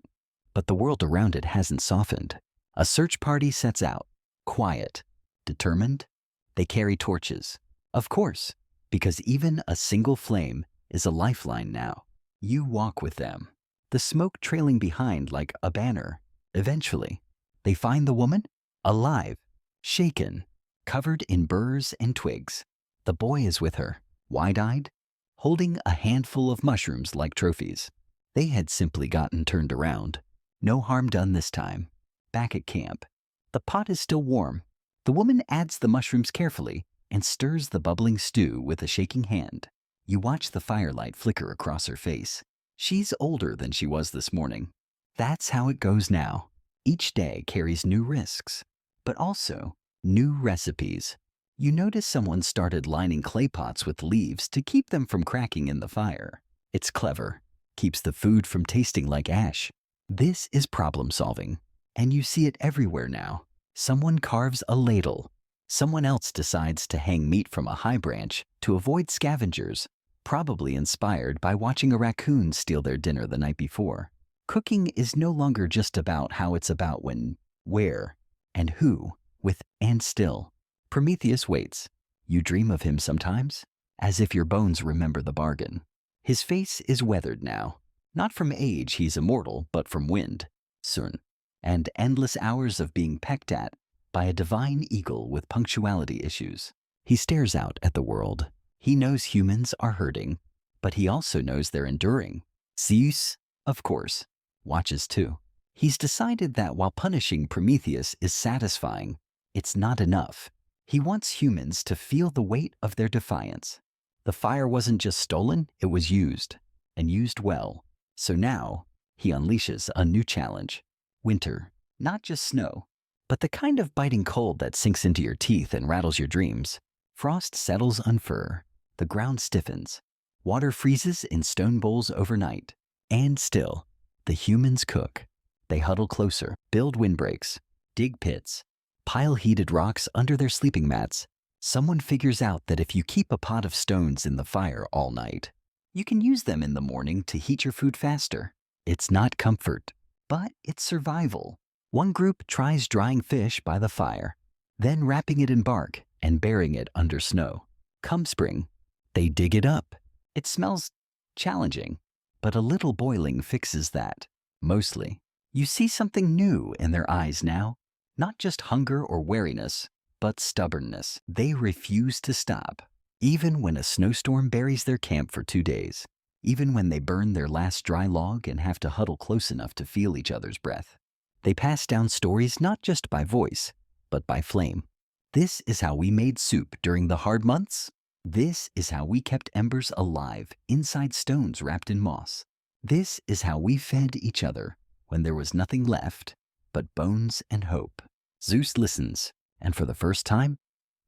but the world around it hasn't softened. A search party sets out. Quiet. Determined. They carry torches. Of course, because even a single flame is a lifeline now. You walk with them, the smoke trailing behind like a banner. Eventually, they find the woman, alive, shaken, covered in burrs and twigs. The boy is with her, wide-eyed, holding a handful of mushrooms like trophies. They had simply gotten turned around. No harm done this time. Back at camp, the pot is still warm. The woman adds the mushrooms carefully and stirs the bubbling stew with a shaking hand. You watch the firelight flicker across her face. She's older than she was this morning. That's how it goes now. Each day carries new risks, but also new recipes. You notice someone started lining clay pots with leaves to keep them from cracking in the fire. It's clever, keeps the food from tasting like ash. This is problem solving, and you see it everywhere now. Someone carves a ladle. Someone else decides to hang meat from a high branch to avoid scavengers, probably inspired by watching a raccoon steal their dinner the night before. Cooking is no longer just about how it's about when, where, and who, with and still. Prometheus waits. You dream of him sometimes, as if your bones remember the bargain. His face is weathered now. Not from age he's immortal, but from wind, sun, and endless hours of being pecked at by a divine eagle with punctuality issues. He stares out at the world. He knows humans are hurting, but he also knows they're enduring. Zeus, of course, watches too. He's decided that while punishing Prometheus is satisfying, it's not enough. He wants humans to feel the weight of their defiance. The fire wasn't just stolen, it was used, and used well. So now, he unleashes a new challenge. Winter, not just snow, but the kind of biting cold that sinks into your teeth and rattles your dreams. Frost settles on fur. The ground stiffens. Water freezes in stone bowls overnight. And still, the humans cook. They huddle closer, build windbreaks, dig pits, pile heated rocks under their sleeping mats. Someone figures out that if you keep a pot of stones in the fire all night, you can use them in the morning to heat your food faster. It's not comfort, but it's survival. One group tries drying fish by the fire, then wrapping it in bark and burying it under snow. Come spring, they dig it up. It smells challenging, but a little boiling fixes that. Mostly, you see something new in their eyes now. Not just hunger or wariness, but stubbornness. They refuse to stop, even when a snowstorm buries their camp for 2 days, even when they burn their last dry log and have to huddle close enough to feel each other's breath. They pass down stories not just by voice, but by flame. This is how we made soup during the hard months. This is how we kept embers alive inside stones wrapped in moss. This is how we fed each other when there was nothing left but bones and hope. Zeus listens, and for the first time,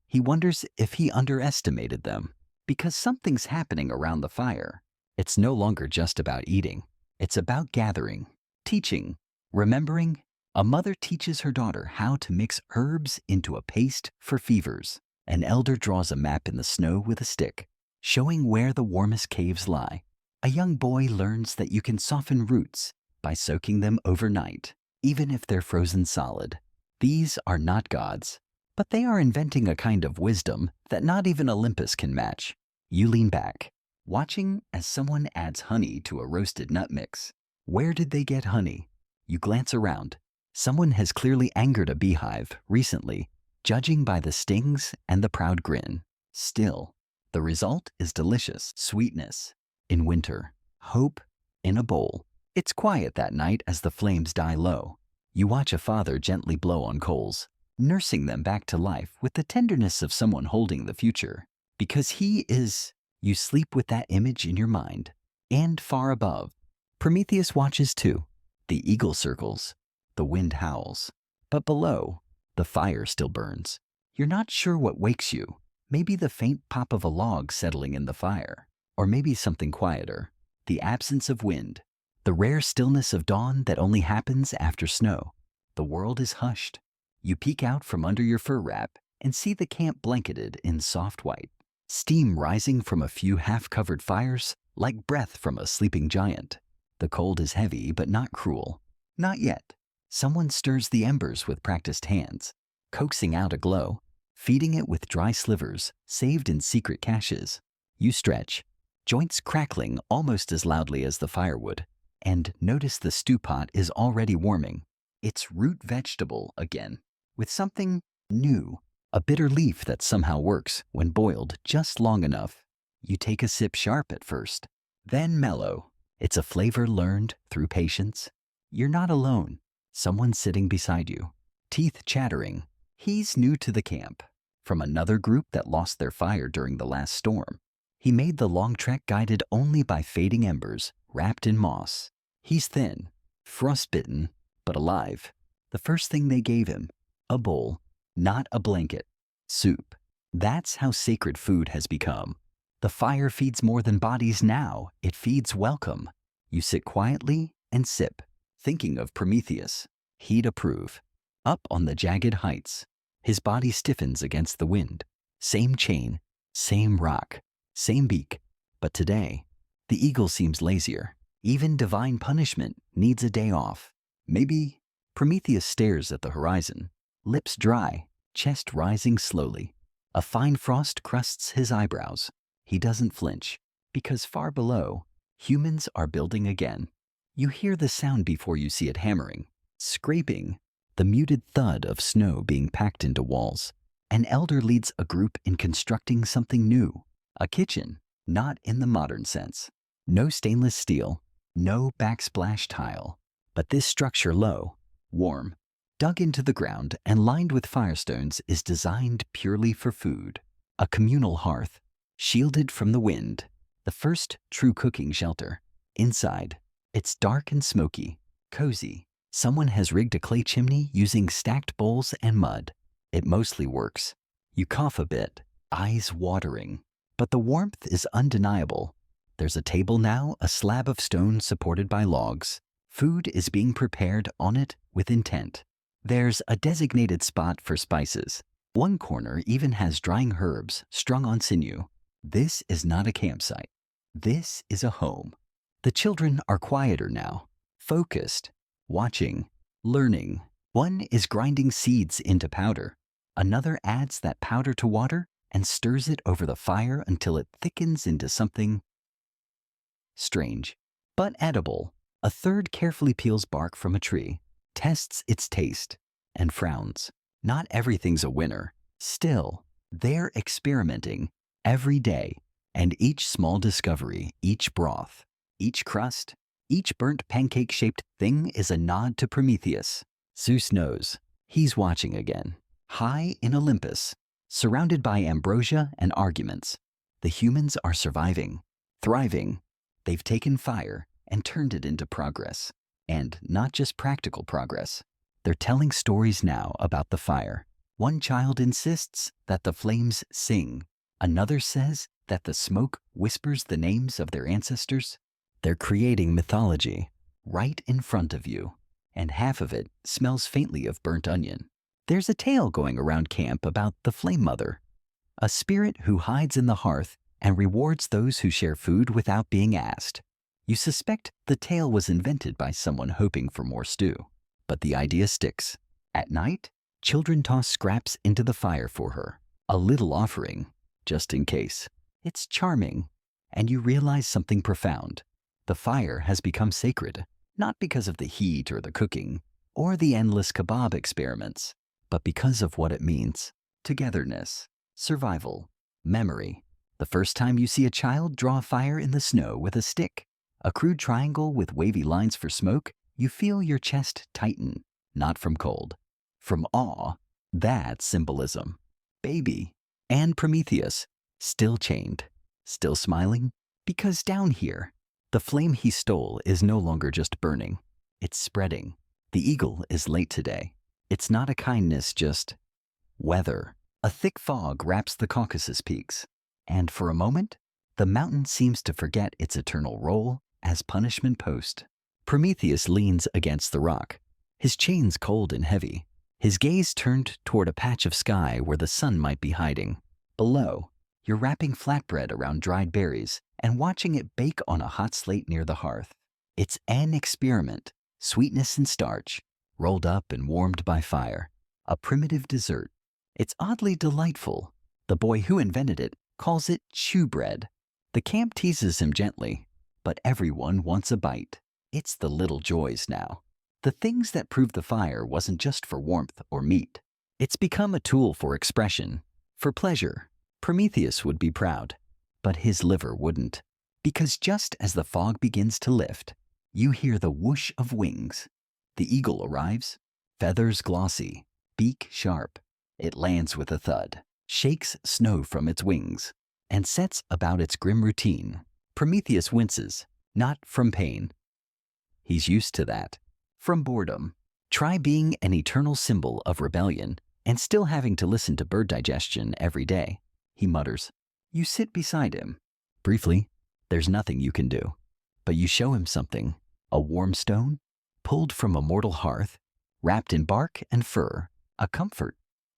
he wonders if he underestimated them, because something's happening around the fire. It's no longer just about eating. It's about gathering, teaching, remembering. A mother teaches her daughter how to mix herbs into a paste for fevers. An elder draws a map in the snow with a stick, showing where the warmest caves lie. A young boy learns that you can soften roots by soaking them overnight, even if they're frozen solid. These are not gods, but they are inventing a kind of wisdom that not even Olympus can match. You lean back, watching as someone adds honey to a roasted nut mix. Where did they get honey? You glance around. Someone has clearly angered a beehive recently, judging by the stings and the proud grin. Still, the result is delicious sweetness. In winter, hope in a bowl. It's quiet that night as the flames die low. You watch a father gently blow on coals, nursing them back to life with the tenderness of someone holding the future. Because he is, you sleep with that image in your mind. And far above, Prometheus watches too. The eagle circles, the wind howls. But below, the fire still burns. You're not sure what wakes you. Maybe the faint pop of a log settling in the fire. Or maybe something quieter. The absence of wind. The rare stillness of dawn that only happens after snow. The world is hushed. You peek out from under your fur wrap and see the camp blanketed in soft white. Steam rising from a few half-covered fires like breath from a sleeping giant. The cold is heavy but not cruel. Not yet. Someone stirs the embers with practiced hands, coaxing out a glow. feeding it with dry slivers saved in secret caches. You stretch, joints crackling almost as loudly as the firewood, and notice the stew pot is already warming. It's root vegetable again, with something new, a bitter leaf that somehow works when boiled just long enough. You take a sip sharp at first, then mellow. It's a flavor learned through patience. You're not alone. Someone's sitting beside you, teeth chattering. He's new to the camp, from another group that lost their fire during the last storm. He made the long trek guided only by fading embers, wrapped in moss. He's thin, frostbitten, but alive. The first thing they gave him, a bowl, not a blanket, soup. That's how sacred food has become. The fire feeds more than bodies now, it feeds welcome. You sit quietly and sip, thinking of Prometheus. He'd approve. Up on the jagged heights, his body stiffens against the wind. Same chain, same rock, same beak. But today, the eagle seems lazier. Even divine punishment needs a day off. Maybe Prometheus stares at the horizon, lips dry, chest rising slowly. A fine frost crusts his eyebrows. He doesn't flinch, because far below, humans are building again. You hear the sound before you see it hammering, scraping, the muted thud of snow being packed into walls. An elder leads a group in constructing something new, a kitchen, not in the modern sense. No stainless steel, no backsplash tile, but this structure low, warm, dug into the ground and lined with firestones is designed purely for food. A communal hearth, shielded from the wind, the first true cooking shelter. Inside, it's dark and smoky, cozy. Someone has rigged a clay chimney using stacked bowls and mud. It mostly works. You cough a bit, eyes watering, but the warmth is undeniable. There's a table now, a slab of stone supported by logs. Food is being prepared on it with intent. There's a designated spot for spices. One corner even has drying herbs strung on sinew. This is not a campsite. This is a home. The children are quieter now, focused, watching, learning. One is grinding seeds into powder. Another adds that powder to water and stirs it over the fire until it thickens into something strange, but edible. A third carefully peels bark from a tree, tests its taste, and frowns. Not everything's a winner. Still, they're experimenting every day, and each small discovery, each broth, each crust, each burnt pancake-shaped thing is a nod to Prometheus. Zeus knows. He's watching again. High in Olympus, surrounded by ambrosia and arguments, the humans are surviving, thriving. They've taken fire and turned it into progress. And not just practical progress. They're telling stories now about the fire. One child insists that the flames sing. Another says that the smoke whispers the names of their ancestors. They're creating mythology right in front of you, and half of it smells faintly of burnt onion. There's a tale going around camp about the Flame Mother, a spirit who hides in the hearth and rewards those who share food without being asked. You suspect the tale was invented by someone hoping for more stew, but the idea sticks. At night, children toss scraps into the fire for her, a little offering, just in case. It's charming, and you realize something profound. The fire has become sacred, not because of the heat or the cooking, or the endless kebab experiments, but because of what it means. Togetherness, survival, memory. The first time you see a child draw a fire in the snow with a stick, a crude triangle with wavy lines for smoke, you feel your chest tighten, not from cold, from awe. That's symbolism. Baby and Prometheus, still chained, still smiling, because down here, the flame he stole is no longer just burning, it's spreading. The eagle is late today. It's not a kindness, just weather. A thick fog wraps the Caucasus peaks, and for a moment, the mountain seems to forget its eternal role as punishment post. Prometheus leans against the rock, his chains cold and heavy, his gaze turned toward a patch of sky where the sun might be hiding. Below, you're wrapping flatbread around dried berries and watching it bake on a hot slate near the hearth. It's an experiment, sweetness and starch, rolled up and warmed by fire, a primitive dessert. It's oddly delightful. The boy who invented it calls it chew bread. The camp teases him gently, but everyone wants a bite. It's the little joys now. The things that prove the fire wasn't just for warmth or meat. It's become a tool for expression, for pleasure. Prometheus would be proud, but his liver wouldn't. Because just as the fog begins to lift, you hear the whoosh of wings. The eagle arrives, feathers glossy, beak sharp. It lands with a thud, shakes snow from its wings, and sets about its grim routine. Prometheus winces, not from pain. He's used to that. From boredom. Try being an eternal symbol of rebellion and still having to listen to bird digestion every day, he mutters. You sit beside him. Briefly, there's nothing you can do. But you show him something, a warm stone, pulled from a mortal hearth, wrapped in bark and fur, a comfort.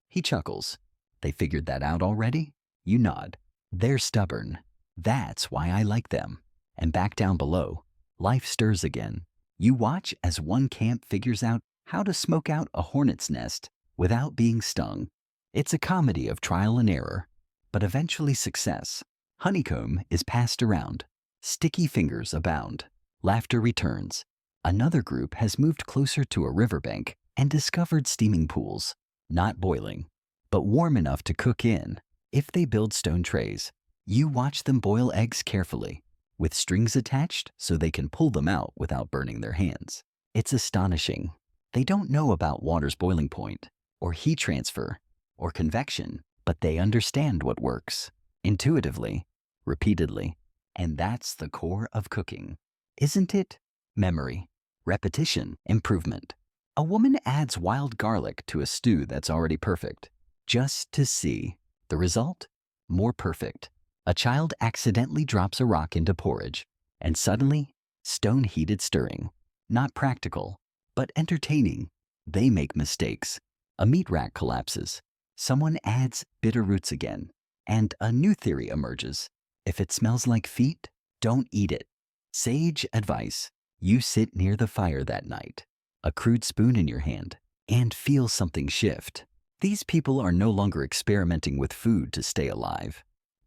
He chuckles. They figured that out already? You nod. They're stubborn. That's why I like them. And back down below, life stirs again. You watch as one camp figures out how to smoke out a hornet's nest without being stung. It's a comedy of trial and error, but eventually success. Honeycomb is passed around. Sticky fingers abound. Laughter returns. Another group has moved closer to a riverbank and discovered steaming pools, not boiling, but warm enough to cook in. If they build stone trays, you watch them boil eggs carefully, with strings attached so they can pull them out without burning their hands. It's astonishing. They don't know about water's boiling point, or heat transfer, or convection, but they understand what works, intuitively, repeatedly. And that's the core of cooking, isn't it? Memory, repetition, improvement. A woman adds wild garlic to a stew that's already perfect, just to see. The result? More perfect. A child accidentally drops a rock into porridge, and suddenly, stone-heated stirring. Not practical, but entertaining. They make mistakes. A meat rack collapses. Someone adds bitter roots again, and a new theory emerges. If it smells like feet, don't eat it. Sage advice. You sit near the fire that night, a crude spoon in your hand, and feel something shift. These people are no longer experimenting with food to stay alive.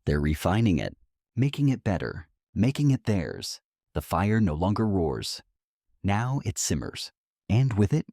They're refining it, making it better, making it theirs. The fire no longer roars. Now it simmers. And with it,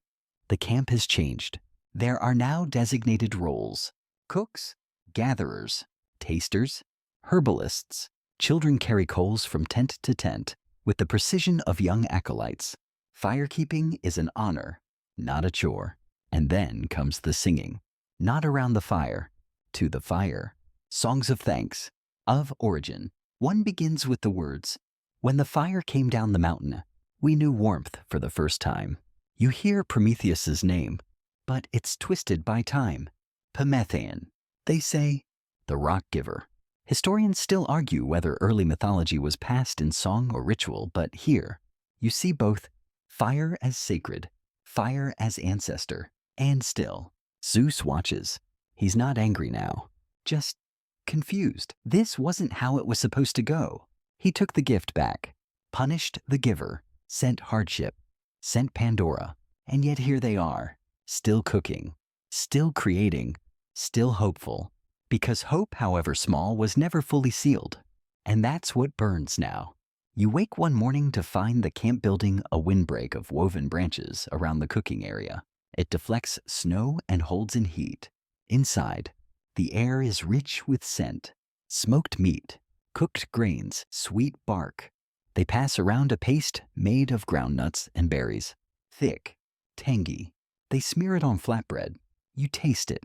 the camp has changed. There are now designated roles: cooks, gatherers, tasters, herbalists. Children carry coals from tent to tent with the precision of young acolytes. Firekeeping is an honor, not a chore. And then comes the singing. Not around the fire, to the fire. Songs of thanks, of origin. One begins with the words, "When the fire came down the mountain, we knew warmth for the first time." You hear Prometheus's name, but it's twisted by time. Promethean. They say, the rock giver. Historians still argue whether early mythology was passed in song or ritual, but here, you see both fire as sacred, fire as ancestor, and still, Zeus watches. He's not angry now, just confused. This wasn't how it was supposed to go. He took the gift back, punished the giver, sent hardship, sent Pandora, and yet here they are, still cooking, still creating, still hopeful. Because hope, however small, was never fully sealed. And that's what burns now. You wake one morning to find the camp building a windbreak of woven branches around the cooking area. It deflects snow and holds in heat. Inside, the air is rich with scent. Smoked meat, cooked grains, sweet bark. They pass around a paste made of ground nuts and berries. Thick, tangy. They smear it on flatbread. You taste it.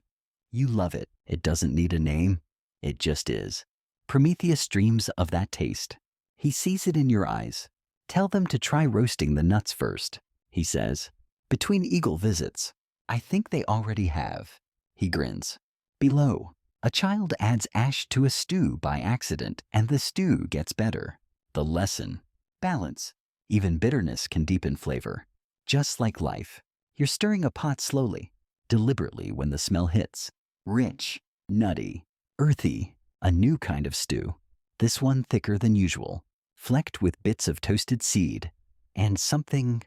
You love it. It doesn't need a name. It just is. Prometheus dreams of that taste. He sees it in your eyes. Tell them to try roasting the nuts first, he says. Between eagle visits, I think they already have. He grins. Below, a child adds ash to a stew by accident, and the stew gets better. The lesson: balance. Even bitterness can deepen flavor. Just like life, you're stirring a pot slowly, deliberately when the smell hits. Rich, nutty, earthy, a new kind of stew. This one thicker than usual, flecked with bits of toasted seed, and something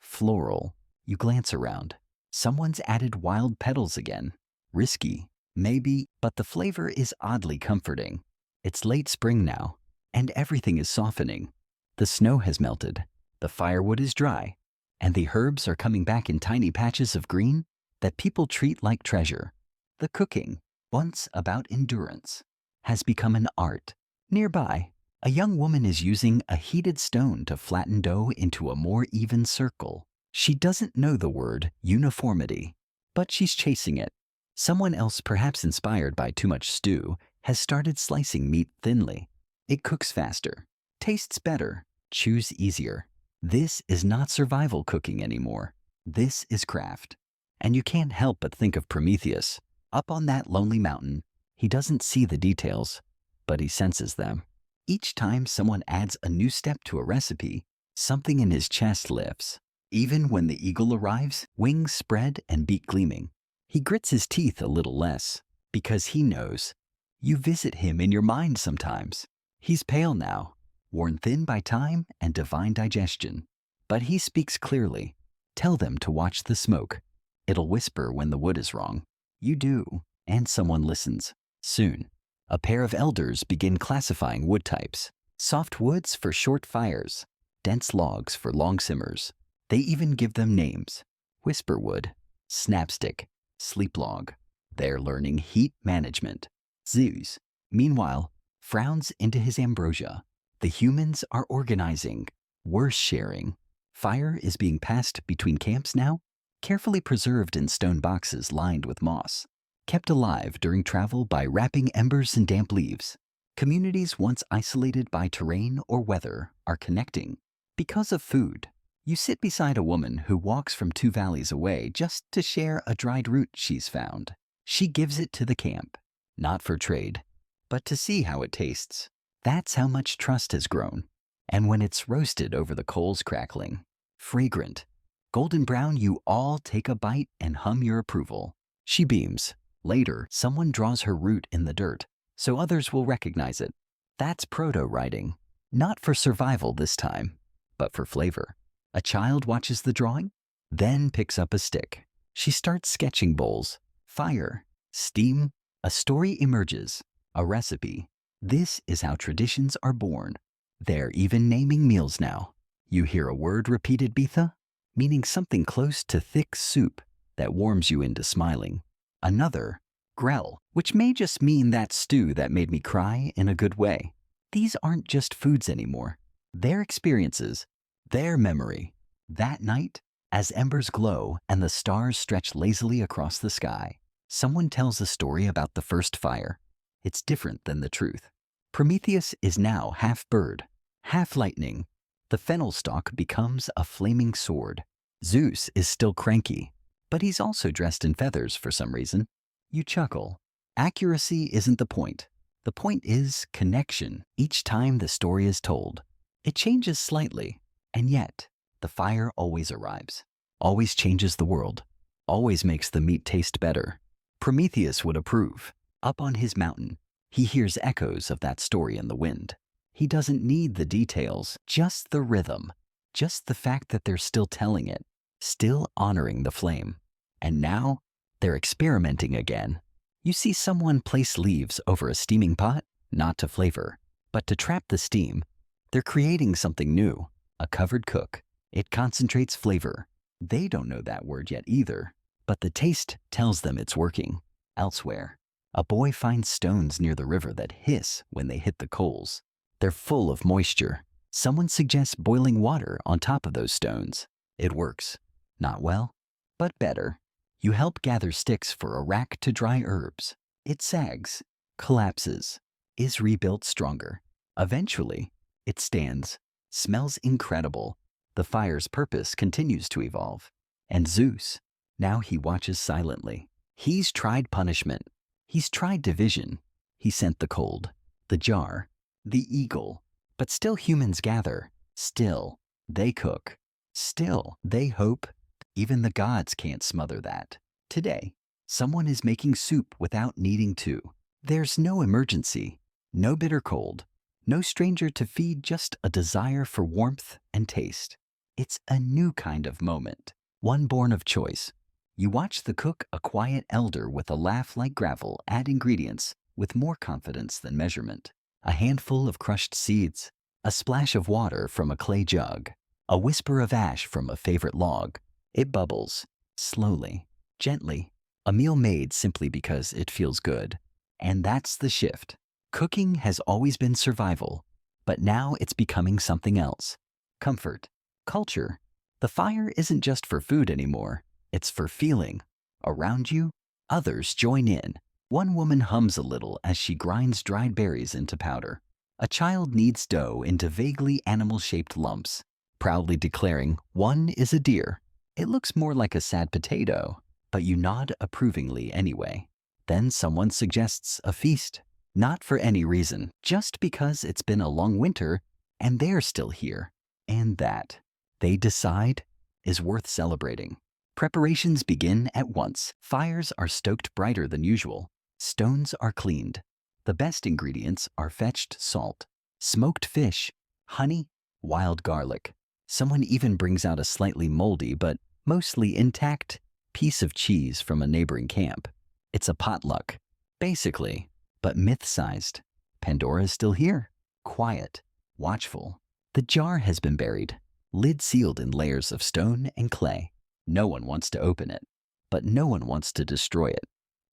floral. You glance around. Someone's added wild petals again. Risky, maybe, but the flavor is oddly comforting. It's late spring now, and everything is softening. The snow has melted, the firewood is dry, and the herbs are coming back in tiny patches of green that people treat like treasure. The cooking, once about endurance, has become an art. Nearby, a young woman is using a heated stone to flatten dough into a more even circle. She doesn't know the word uniformity, but she's chasing it. Someone else, perhaps inspired by too much stew, has started slicing meat thinly. It cooks faster, tastes better, chews easier. This is not survival cooking anymore. This is craft. And you can't help but think of Prometheus. Up on that lonely mountain, he doesn't see the details, but he senses them. Each time someone adds a new step to a recipe, something in his chest lifts. Even when the eagle arrives, wings spread and beak gleaming, he grits his teeth a little less, because he knows. You visit him in your mind sometimes. He's pale now, worn thin by time and divine digestion. But he speaks clearly. Tell them to watch the smoke. It'll whisper when the wood is wrong. You do, and someone listens. Soon, a pair of elders begin classifying wood types. Soft woods for short fires, dense logs for long simmers. They even give them names. Whisper wood, snapstick, sleep log. They're learning heat management. Zeus, meanwhile, frowns into his ambrosia. The humans are organizing. We're sharing. Fire is being passed between camps now, carefully preserved in stone boxes lined with moss, kept alive during travel by wrapping embers in damp leaves. Communities once isolated by terrain or weather are connecting because of food. You sit beside a woman who walks from 2 valleys away just to share a dried root she's found. She gives it to the camp, not for trade, but to see how it tastes. That's how much trust has grown. And when it's roasted over the coals crackling, fragrant, golden brown, you all take a bite and hum your approval. She beams. Later, someone draws her root in the dirt, so others will recognize it. That's proto-writing. Not for survival this time, but for flavor. A child watches the drawing, then picks up a stick. She starts sketching bowls, fire, steam. A story emerges, a recipe. This is how traditions are born. They're even naming meals now. You hear a word repeated, bitha, meaning something close to thick soup that warms you into smiling. Another, grell, which may just mean that stew that made me cry in a good way. These aren't just foods anymore. They're experiences, their memory. That night, as embers glow and the stars stretch lazily across the sky, someone tells a story about the first fire. It's different than the truth. Prometheus is now half bird, half lightning. The fennel stalk becomes a flaming sword. Zeus is still cranky, but he's also dressed in feathers for some reason. You chuckle. Accuracy isn't the point. The point is connection. Each time the story is told, it changes slightly, and yet the fire always arrives, always changes the world, always makes the meat taste better. Prometheus would approve. Up on his mountain, he hears echoes of that story in the wind. He doesn't need the details, just the rhythm, just the fact that they're still telling it, still honoring the flame. And now, they're experimenting again. You see someone place leaves over a steaming pot, not to flavor, but to trap the steam. They're creating something new, a covered cook. It concentrates flavor. They don't know that word yet either, but the taste tells them it's working. Elsewhere, a boy finds stones near the river that hiss when they hit the coals. They're full of moisture. Someone suggests boiling water on top of those stones. It works. Not well, but better. You help gather sticks for a rack to dry herbs. It sags, collapses, is rebuilt stronger. Eventually, it stands, smells incredible. The fire's purpose continues to evolve. And Zeus, now he watches silently. He's tried punishment. He's tried division. He sent the cold, the jar, the eagle. But still humans gather. Still, they cook. Still, they hope. Even the gods can't smother that. Today, someone is making soup without needing to. There's no emergency, no bitter cold, no stranger to feed, just a desire for warmth and taste. It's a new kind of moment, one born of choice, You watch the cook, a quiet elder with a laugh like gravel, add ingredients with more confidence than measurement. A handful of crushed seeds, a splash of water from a clay jug, a whisper of ash from a favorite log. It bubbles, slowly, gently. A meal made simply because it feels good. And that's the shift. Cooking has always been survival, but now it's becoming something else. Comfort, culture. The fire isn't just for food anymore. It's for feeling. Around you, others join in. One woman hums a little as she grinds dried berries into powder. A child kneads dough into vaguely animal-shaped lumps, proudly declaring, "One is a deer." It looks more like a sad potato, but you nod approvingly anyway. Then someone suggests a feast, not for any reason, just because it's been a long winter and they're still here. And that, they decide, is worth celebrating. Preparations begin at once. Fires are stoked brighter than usual. Stones are cleaned. The best ingredients are fetched: salt, smoked fish, honey, wild garlic. Someone even brings out a slightly moldy but mostly intact piece of cheese from a neighboring camp. It's a potluck, basically, but myth-sized. Pandora is still here, quiet, watchful. The jar has been buried, lid sealed in layers of stone and clay. No one wants to open it, but no one wants to destroy it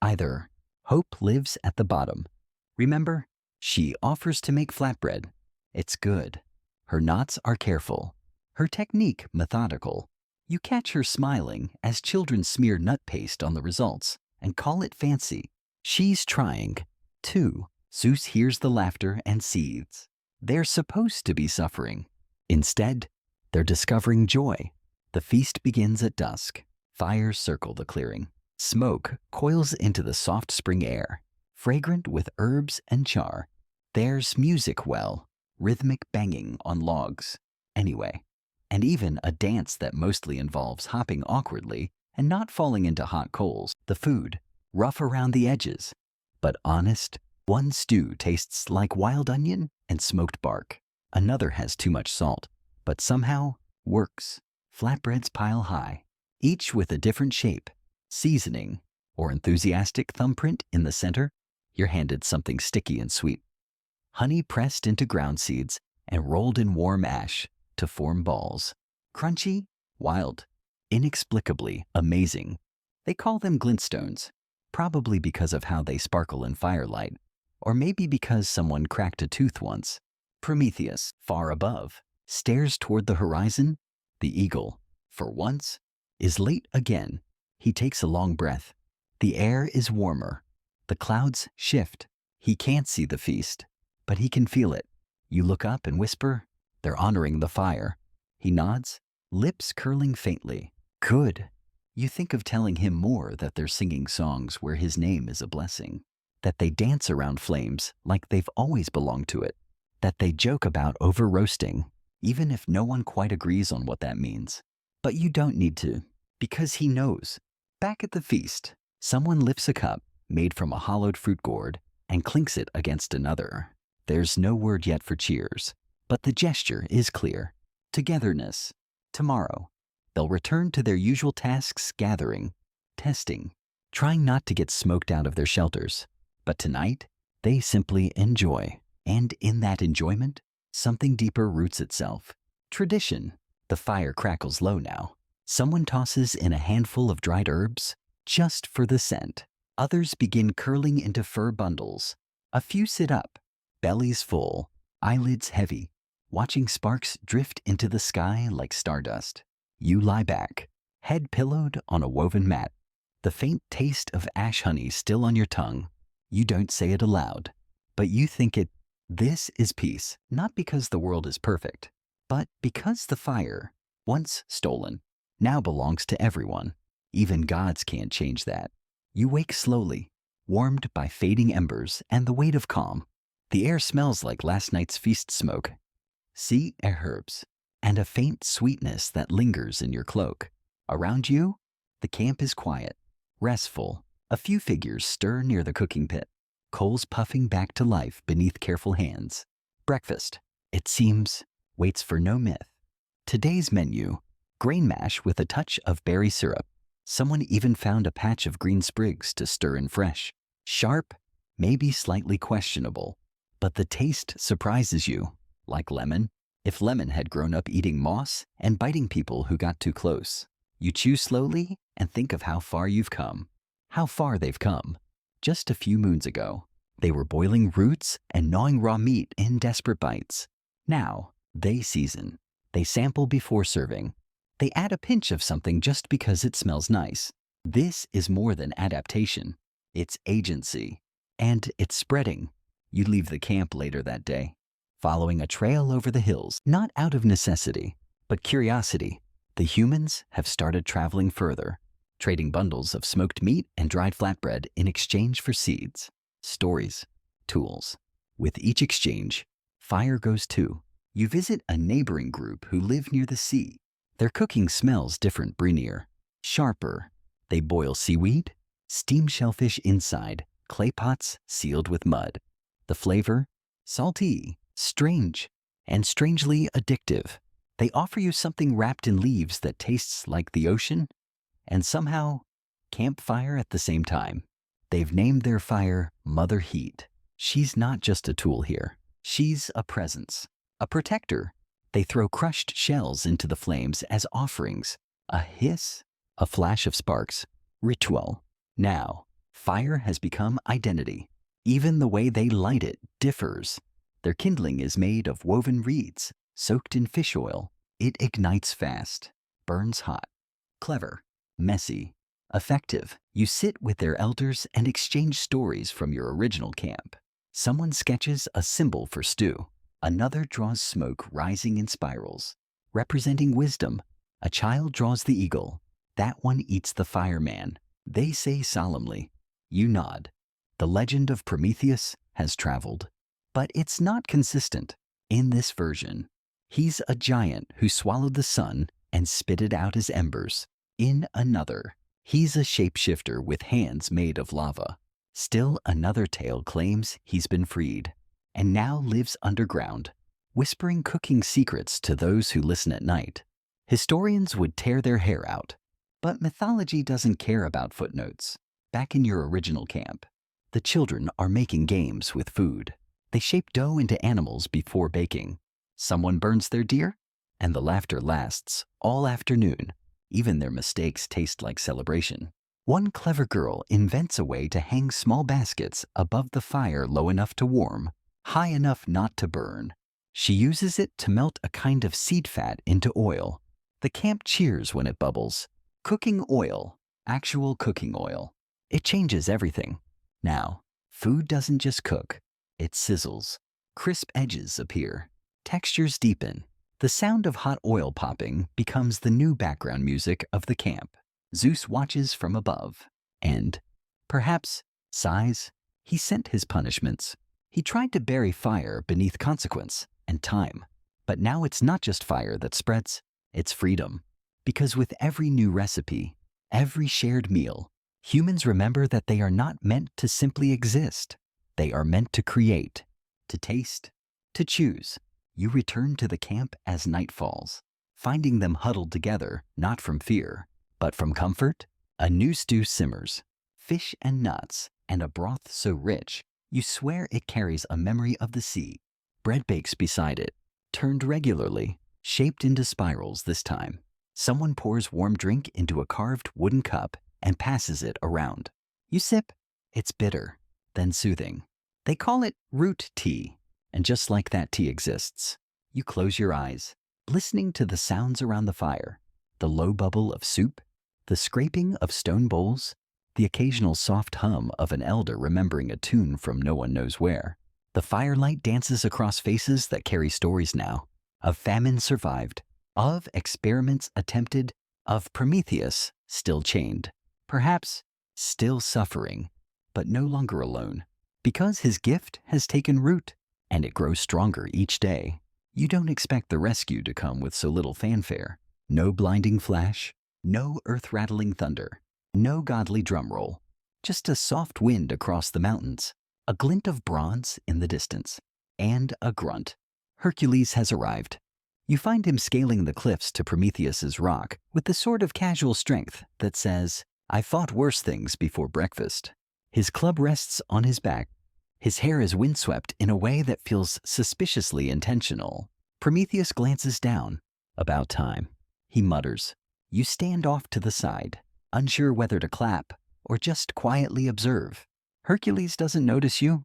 either. Hope lives at the bottom. Remember, she offers to make flatbread. It's good. Her knots are careful. Her technique methodical. You catch her smiling as children smear nut paste on the results and call it fancy. She's trying, too. Zeus hears the laughter and seethes. They're supposed to be suffering. Instead, they're discovering joy. The feast begins at dusk. Fires circle the clearing. Smoke coils into the soft spring air, fragrant with herbs and char. There's music, rhythmic banging on logs. Anyway, and even a dance that mostly involves hopping awkwardly and not falling into hot coals. The food, rough around the edges, but honest. One stew tastes like wild onion and smoked bark. Another has too much salt, but somehow works. Flatbreads pile high, each with a different shape, seasoning, or enthusiastic thumbprint in the center. You're handed something sticky and sweet. Honey pressed into ground seeds and rolled in warm ash to form balls. Crunchy, wild, inexplicably amazing. They call them glintstones, probably because of how they sparkle in firelight, or maybe because someone cracked a tooth once. Prometheus, far above, stares toward the horizon. The eagle, for once, is late again. He takes a long breath. The air is warmer. The clouds shift. He can't see the feast, but he can feel it. You look up and whisper, "They're honoring the fire." He nods, lips curling faintly. Good. You think of telling him more, that they're singing songs where his name is a blessing, that they dance around flames like they've always belonged to it, that they joke about over-roasting, even if no one quite agrees on what that means. But you don't need to, because he knows. Back at the feast, someone lifts a cup made from a hollowed fruit gourd and clinks it against another. There's no word yet for cheers, but the gesture is clear. Togetherness. Tomorrow, they'll return to their usual tasks: gathering, testing, trying not to get smoked out of their shelters. But tonight, they simply enjoy. And in that enjoyment, something deeper roots itself. Tradition. The fire crackles low now. Someone tosses in a handful of dried herbs, just for the scent. Others begin curling into fur bundles. A few sit up, bellies full, eyelids heavy, watching sparks drift into the sky like stardust. You lie back, head pillowed on a woven mat, the faint taste of ash honey still on your tongue. You don't say it aloud, but you think it. This is peace, not because the world is perfect, but because the fire, once stolen, now belongs to everyone. Even gods can't change that. You wake slowly, warmed by fading embers and the weight of calm. The air smells like last night's feast smoke. Sea herbs, and a faint sweetness that lingers in your cloak. Around you, the camp is quiet, restful. A few figures stir near the cooking pit, coals puffing back to life beneath careful hands. Breakfast, it seems, waits for no myth. Today's menu: grain mash with a touch of berry syrup, Someone even found a patch of green sprigs to stir in fresh. Sharp, maybe slightly questionable, but the taste surprises you, like lemon. If lemon had grown up eating moss and biting people who got too close. You chew slowly and think of how far you've come. How far they've come. Just a few moons ago, they were boiling roots and gnawing raw meat in desperate bites. Now, they season. They sample before serving. They add a pinch of something just because it smells nice. This is more than adaptation. It's agency. And it's spreading. You leave the camp later that day, following a trail over the hills, not out of necessity, but curiosity. The humans have started traveling further, trading bundles of smoked meat and dried flatbread in exchange for seeds, stories, tools. With each exchange, fire goes too. You visit a neighboring group who live near the sea. Their cooking smells different, brinier, sharper. They boil seaweed, steam shellfish inside clay pots sealed with mud. The flavor, salty, strange, and strangely addictive. They offer you something wrapped in leaves that tastes like the ocean and somehow campfire at the same time. They've named their fire Mother Heat. She's not just a tool here. She's a presence, a protector. They throw crushed shells into the flames as offerings. A hiss, a flash of sparks. Ritual. Now, fire has become identity. Even the way they light it differs. Their kindling is made of woven reeds, soaked in fish oil. It ignites fast, burns hot. Clever, messy, effective. You sit with their elders and exchange stories from your original camp. Someone sketches a symbol for stew. Another draws smoke rising in spirals, representing wisdom. A child draws the eagle. That one eats the fireman. They say solemnly. You nod. The legend of Prometheus has traveled. But it's not consistent. In this version, he's a giant who swallowed the sun and spit it out as embers. In another, he's a shapeshifter with hands made of lava. Still another tale claims he's been freed and now lives underground, whispering cooking secrets to those who listen at night. Historians would tear their hair out, but mythology doesn't care about footnotes. Back in your original camp, the children are making games with food. They shape dough into animals before baking. Someone burns their deer, and the laughter lasts all afternoon. Even their mistakes taste like celebration. One clever girl invents a way to hang small baskets above the fire low enough to warm, high enough not to burn. She uses it to melt a kind of seed fat into oil. The camp cheers when it bubbles. Cooking oil, actual cooking oil. It changes everything. Now, food doesn't just cook, it sizzles. Crisp edges appear. Textures deepen. The sound of hot oil popping becomes the new background music of the camp. Zeus watches from above and, perhaps, sighs. He sent his punishments. He tried to bury fire beneath consequence and time. But now it's not just fire that spreads, it's freedom. Because with every new recipe, every shared meal, humans remember that they are not meant to simply exist. They are meant to create, to taste, to choose. You return to the camp as night falls, finding them huddled together, not from fear, but from comfort. A new stew simmers, fish and nuts, and a broth so rich, you swear it carries a memory of the sea. Bread bakes beside it, turned regularly, shaped into spirals this time. Someone pours warm drink into a carved wooden cup and passes it around. You sip. It's bitter, then soothing. They call it root tea, and just like that tea exists, you close your eyes, listening to the sounds around the fire, the low bubble of soup, the scraping of stone bowls, the occasional soft hum of an elder remembering a tune from no one knows where. The firelight dances across faces that carry stories now, of famine survived, of experiments attempted, of Prometheus still chained, perhaps still suffering, but no longer alone, because his gift has taken root, and it grows stronger each day. You don't expect the rescue to come with so little fanfare. No blinding flash, no earth-rattling thunder, no godly drum roll, just a soft wind across the mountains, a glint of bronze in the distance, and a grunt. Hercules has arrived. You find him scaling the cliffs to Prometheus's rock with the sort of casual strength that says, "I fought worse things before breakfast." His club rests on his back. His hair is windswept in a way that feels suspiciously intentional. Prometheus glances down. "About time," he mutters. You stand off to the side, unsure whether to clap or just quietly observe. Hercules doesn't notice you.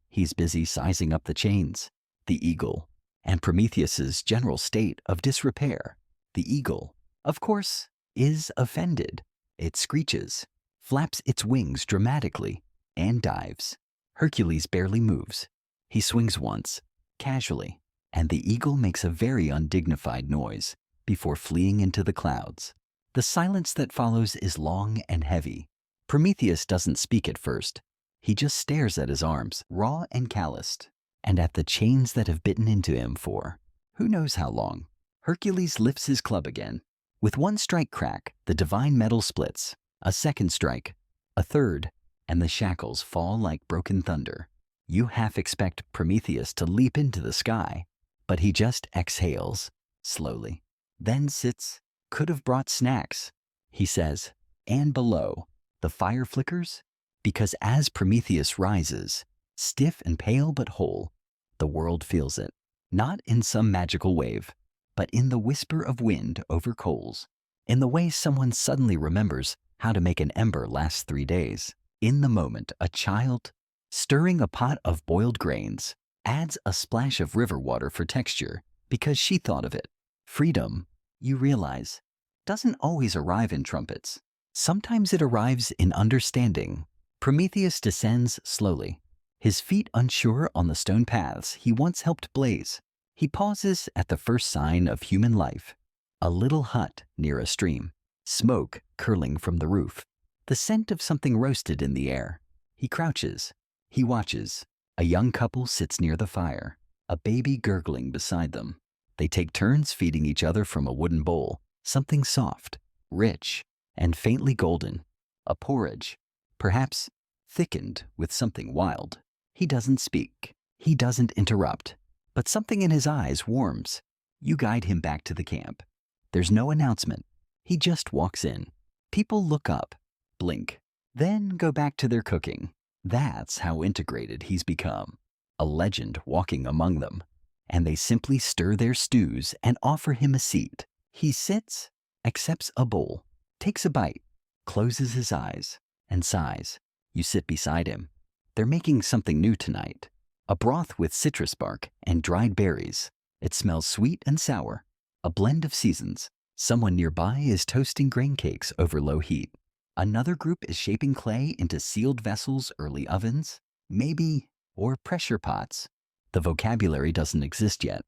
He's busy sizing up the chains, the eagle, and Prometheus's general state of disrepair. The eagle, of course, is offended. It screeches, flaps its wings dramatically, and dives. Hercules barely moves. He swings once, casually, and the eagle makes a very undignified noise before fleeing into the clouds. The silence that follows is long and heavy. Prometheus doesn't speak at first. He just stares at his arms, raw and calloused, and at the chains that have bitten into him for who knows how long. Hercules lifts his club again. With one strike crack, the divine metal splits. A second strike, a third, and the shackles fall like broken thunder. You half expect Prometheus to leap into the sky, but he just exhales, slowly, then sits. "Could have brought snacks," he says, and below, the fire flickers, because as Prometheus rises, stiff and pale but whole, the world feels it, not in some magical wave, but in the whisper of wind over coals, in the way someone suddenly remembers how to make an ember last 3 days. In the moment, a child, stirring a pot of boiled grains, adds a splash of river water for texture because she thought of it. Freedom, you realize, doesn't always arrive in trumpets. Sometimes it arrives in understanding. Prometheus descends slowly, his feet unsure on the stone paths he once helped blaze. He pauses at the first sign of human life. A little hut near a stream, smoke curling from the roof, the scent of something roasted in the air. He crouches. He watches. A young couple sits near the fire, a baby gurgling beside them. They take turns feeding each other from a wooden bowl, something soft, rich, and faintly golden. A porridge, perhaps thickened with something wild. He doesn't speak. He doesn't interrupt. But something in his eyes warms. You guide him back to the camp. There's no announcement. He just walks in. People look up, blink, then go back to their cooking. That's how integrated he's become. A legend walking among them. And they simply stir their stews and offer him a seat. He sits, accepts a bowl, takes a bite, closes his eyes, and sighs. You sit beside him. They're making something new tonight. A broth with citrus bark and dried berries. It smells sweet and sour, a blend of seasons. Someone nearby is toasting grain cakes over low heat. Another group is shaping clay into sealed vessels, early ovens, maybe, or pressure pots. The vocabulary doesn't exist yet,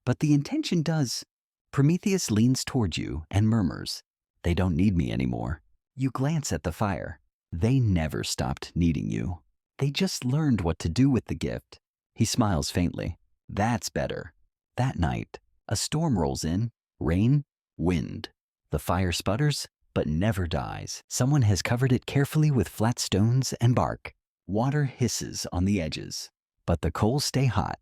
but the intention does. Prometheus leans toward you and murmurs, "They don't need me anymore." You glance at the fire. They never stopped needing you. They just learned what to do with the gift. He smiles faintly. That's better. That night, a storm rolls in, rain, wind. The fire sputters, but never dies. Someone has covered it carefully with flat stones and bark. Water hisses on the edges, but the coals stay hot.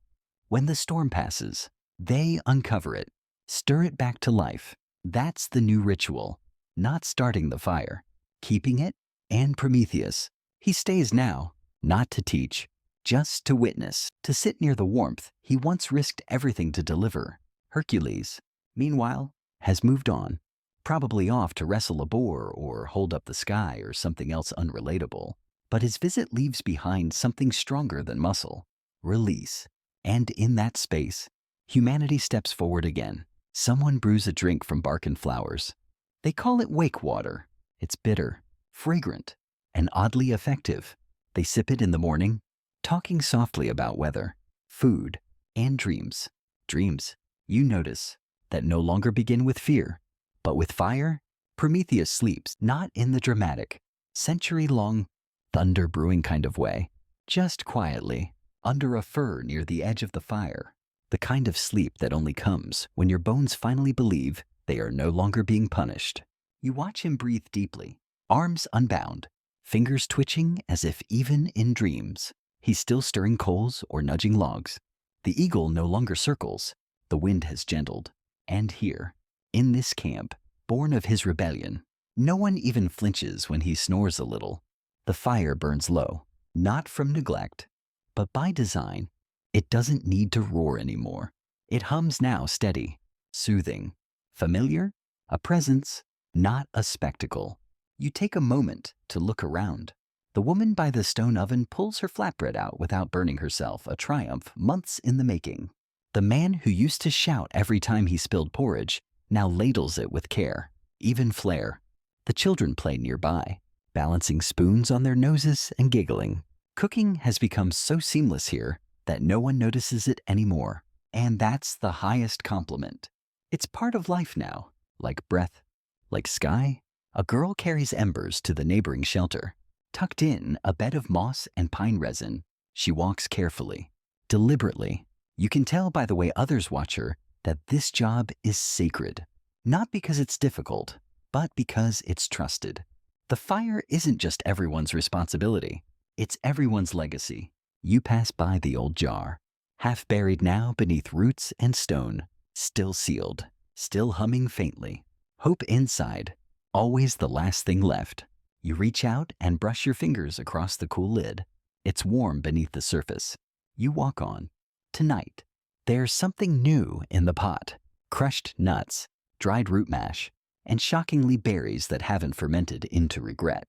When the storm passes, they uncover it, stir it back to life. That's the new ritual, not starting the fire, keeping it, and Prometheus. He stays now, not to teach, just to witness, to sit near the warmth he once risked everything to deliver. Hercules, meanwhile, has moved on, probably off to wrestle a boar or hold up the sky or something else unrelatable. But his visit leaves behind something stronger than muscle, release. And in that space, humanity steps forward again. Someone brews a drink from bark and flowers. They call it wake water. It's bitter, fragrant, and oddly effective. They sip it in the morning, talking softly about weather, food, and dreams. Dreams, you notice, that no longer begin with fear, but with fire. Prometheus sleeps, not in the dramatic, century-long, thunder-brewing kind of way, just quietly, under a fir near the edge of the fire. The kind of sleep that only comes when your bones finally believe they are no longer being punished. You watch him breathe deeply, arms unbound, fingers twitching as if even in dreams. He's still stirring coals or nudging logs. The eagle no longer circles. The wind has gentled. And here, in this camp, born of his rebellion, no one even flinches when he snores a little. The fire burns low, not from neglect, but by design. It doesn't need to roar anymore. It hums now steady, soothing, familiar, a presence, not a spectacle. You take a moment to look around. The woman by the stone oven pulls her flatbread out without burning herself, a triumph months in the making. The man who used to shout every time he spilled porridge now ladles it with care, even flair. The children play nearby, balancing spoons on their noses and giggling. Cooking has become so seamless here that no one notices it anymore. And that's the highest compliment. It's part of life now, like breath, like sky. A girl carries embers to the neighboring shelter. Tucked in a bed of moss and pine resin, she walks carefully, deliberately. You can tell by the way others watch her that this job is sacred. Not because it's difficult, but because it's trusted. The fire isn't just everyone's responsibility. It's everyone's legacy. You pass by the old jar, half buried now beneath roots and stone, still sealed, still humming faintly. Hope inside, always the last thing left. You reach out and brush your fingers across the cool lid. It's warm beneath the surface. You walk on. Tonight, there's something new in the pot. Crushed nuts, dried root mash, and shockingly berries that haven't fermented into regret.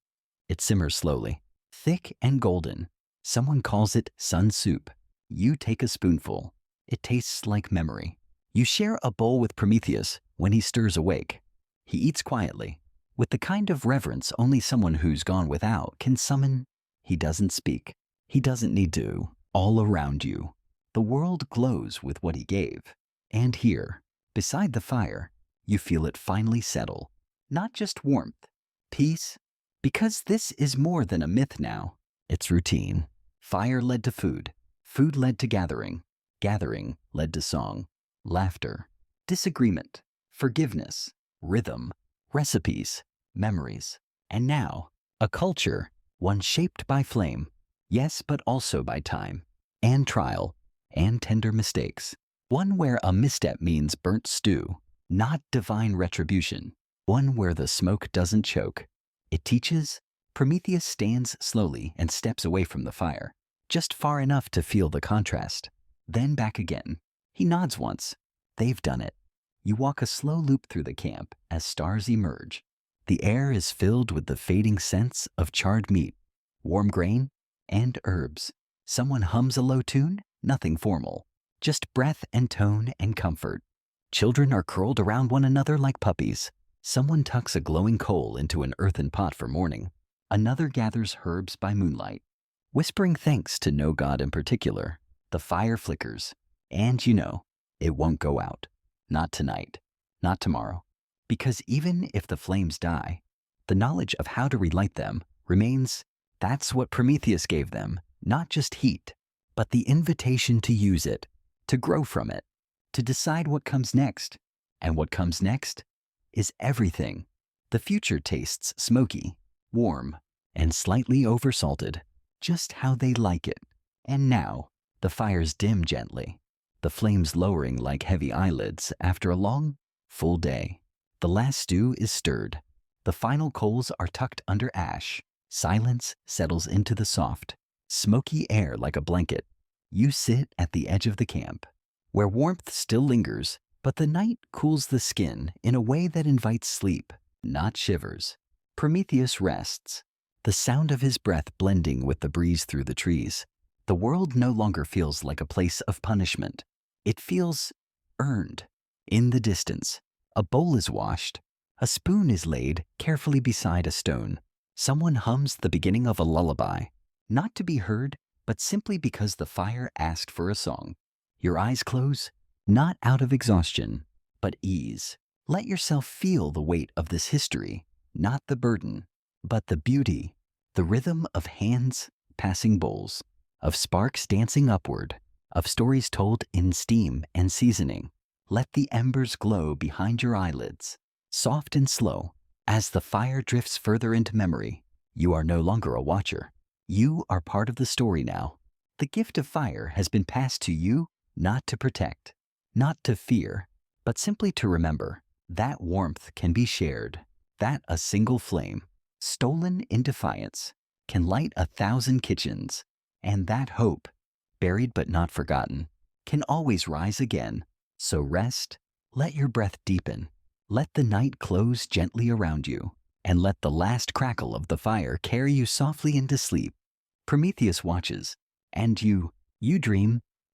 It simmers slowly, thick and golden. Someone calls it sun soup. You take a spoonful. It tastes like memory. You share a bowl with Prometheus when he stirs awake. He eats quietly, with the kind of reverence only someone who's gone without can summon. He doesn't speak. He doesn't need to. All around you, the world glows with what he gave. And here, beside the fire, you feel it finally settle. Not just warmth, peace, because this is more than a myth now. It's routine. Fire led to food. Food led to gathering. Gathering led to song, laughter, disagreement, forgiveness, rhythm, recipes, memories, and now, a culture, one shaped by flame, yes, but also by time, and trial, and tender mistakes. One where a misstep means burnt stew, not divine retribution. One where the smoke doesn't choke. It teaches. Prometheus stands slowly and steps away from the fire, just far enough to feel the contrast. Then back again. He nods once. They've done it. You walk a slow loop through the camp as stars emerge. The air is filled with the fading scents of charred meat, warm grain, and herbs. Someone hums a low tune, nothing formal, just breath and tone and comfort. Children are curled around one another like puppies. Someone tucks a glowing coal into an earthen pot for morning. Another gathers herbs by moonlight, whispering thanks to no god in particular. The fire flickers, and you know, it won't go out. Not tonight, not tomorrow, because even if the flames die, the knowledge of how to relight them remains. That's what Prometheus gave them, not just heat, but the invitation to use it, to grow from it, to decide what comes next. And what comes next is everything. The future tastes smoky, warm, and slightly oversalted, just how they like it. And now, the fires dim gently, the flames lowering like heavy eyelids after a long, full day. The last stew is stirred. The final coals are tucked under ash. Silence settles into the soft, smoky air like a blanket. You sit at the edge of the camp, where warmth still lingers, but the night cools the skin in a way that invites sleep, not shivers. Prometheus rests, the sound of his breath blending with the breeze through the trees. The world no longer feels like a place of punishment. It feels earned. In the distance, a bowl is washed. A spoon is laid carefully beside a stone. Someone hums the beginning of a lullaby, not to be heard, but simply because the fire asked for a song. Your eyes close, not out of exhaustion, but ease. Let yourself feel the weight of this history, not the burden, but the beauty, the rhythm of hands passing bowls, of sparks dancing upward, of stories told in steam and seasoning. Let the embers glow behind your eyelids, soft and slow. As the fire drifts further into memory, you are no longer a watcher. You are part of the story now. The gift of fire has been passed to you, not to protect, not to fear, but simply to remember that warmth can be shared, that a single flame, stolen in defiance, can light 1,000 kitchens, and that hope, buried but not forgotten, can always rise again. So rest, let your breath deepen, let the night close gently around you, and let the last crackle of the fire carry you softly into sleep. Prometheus watches, and you dream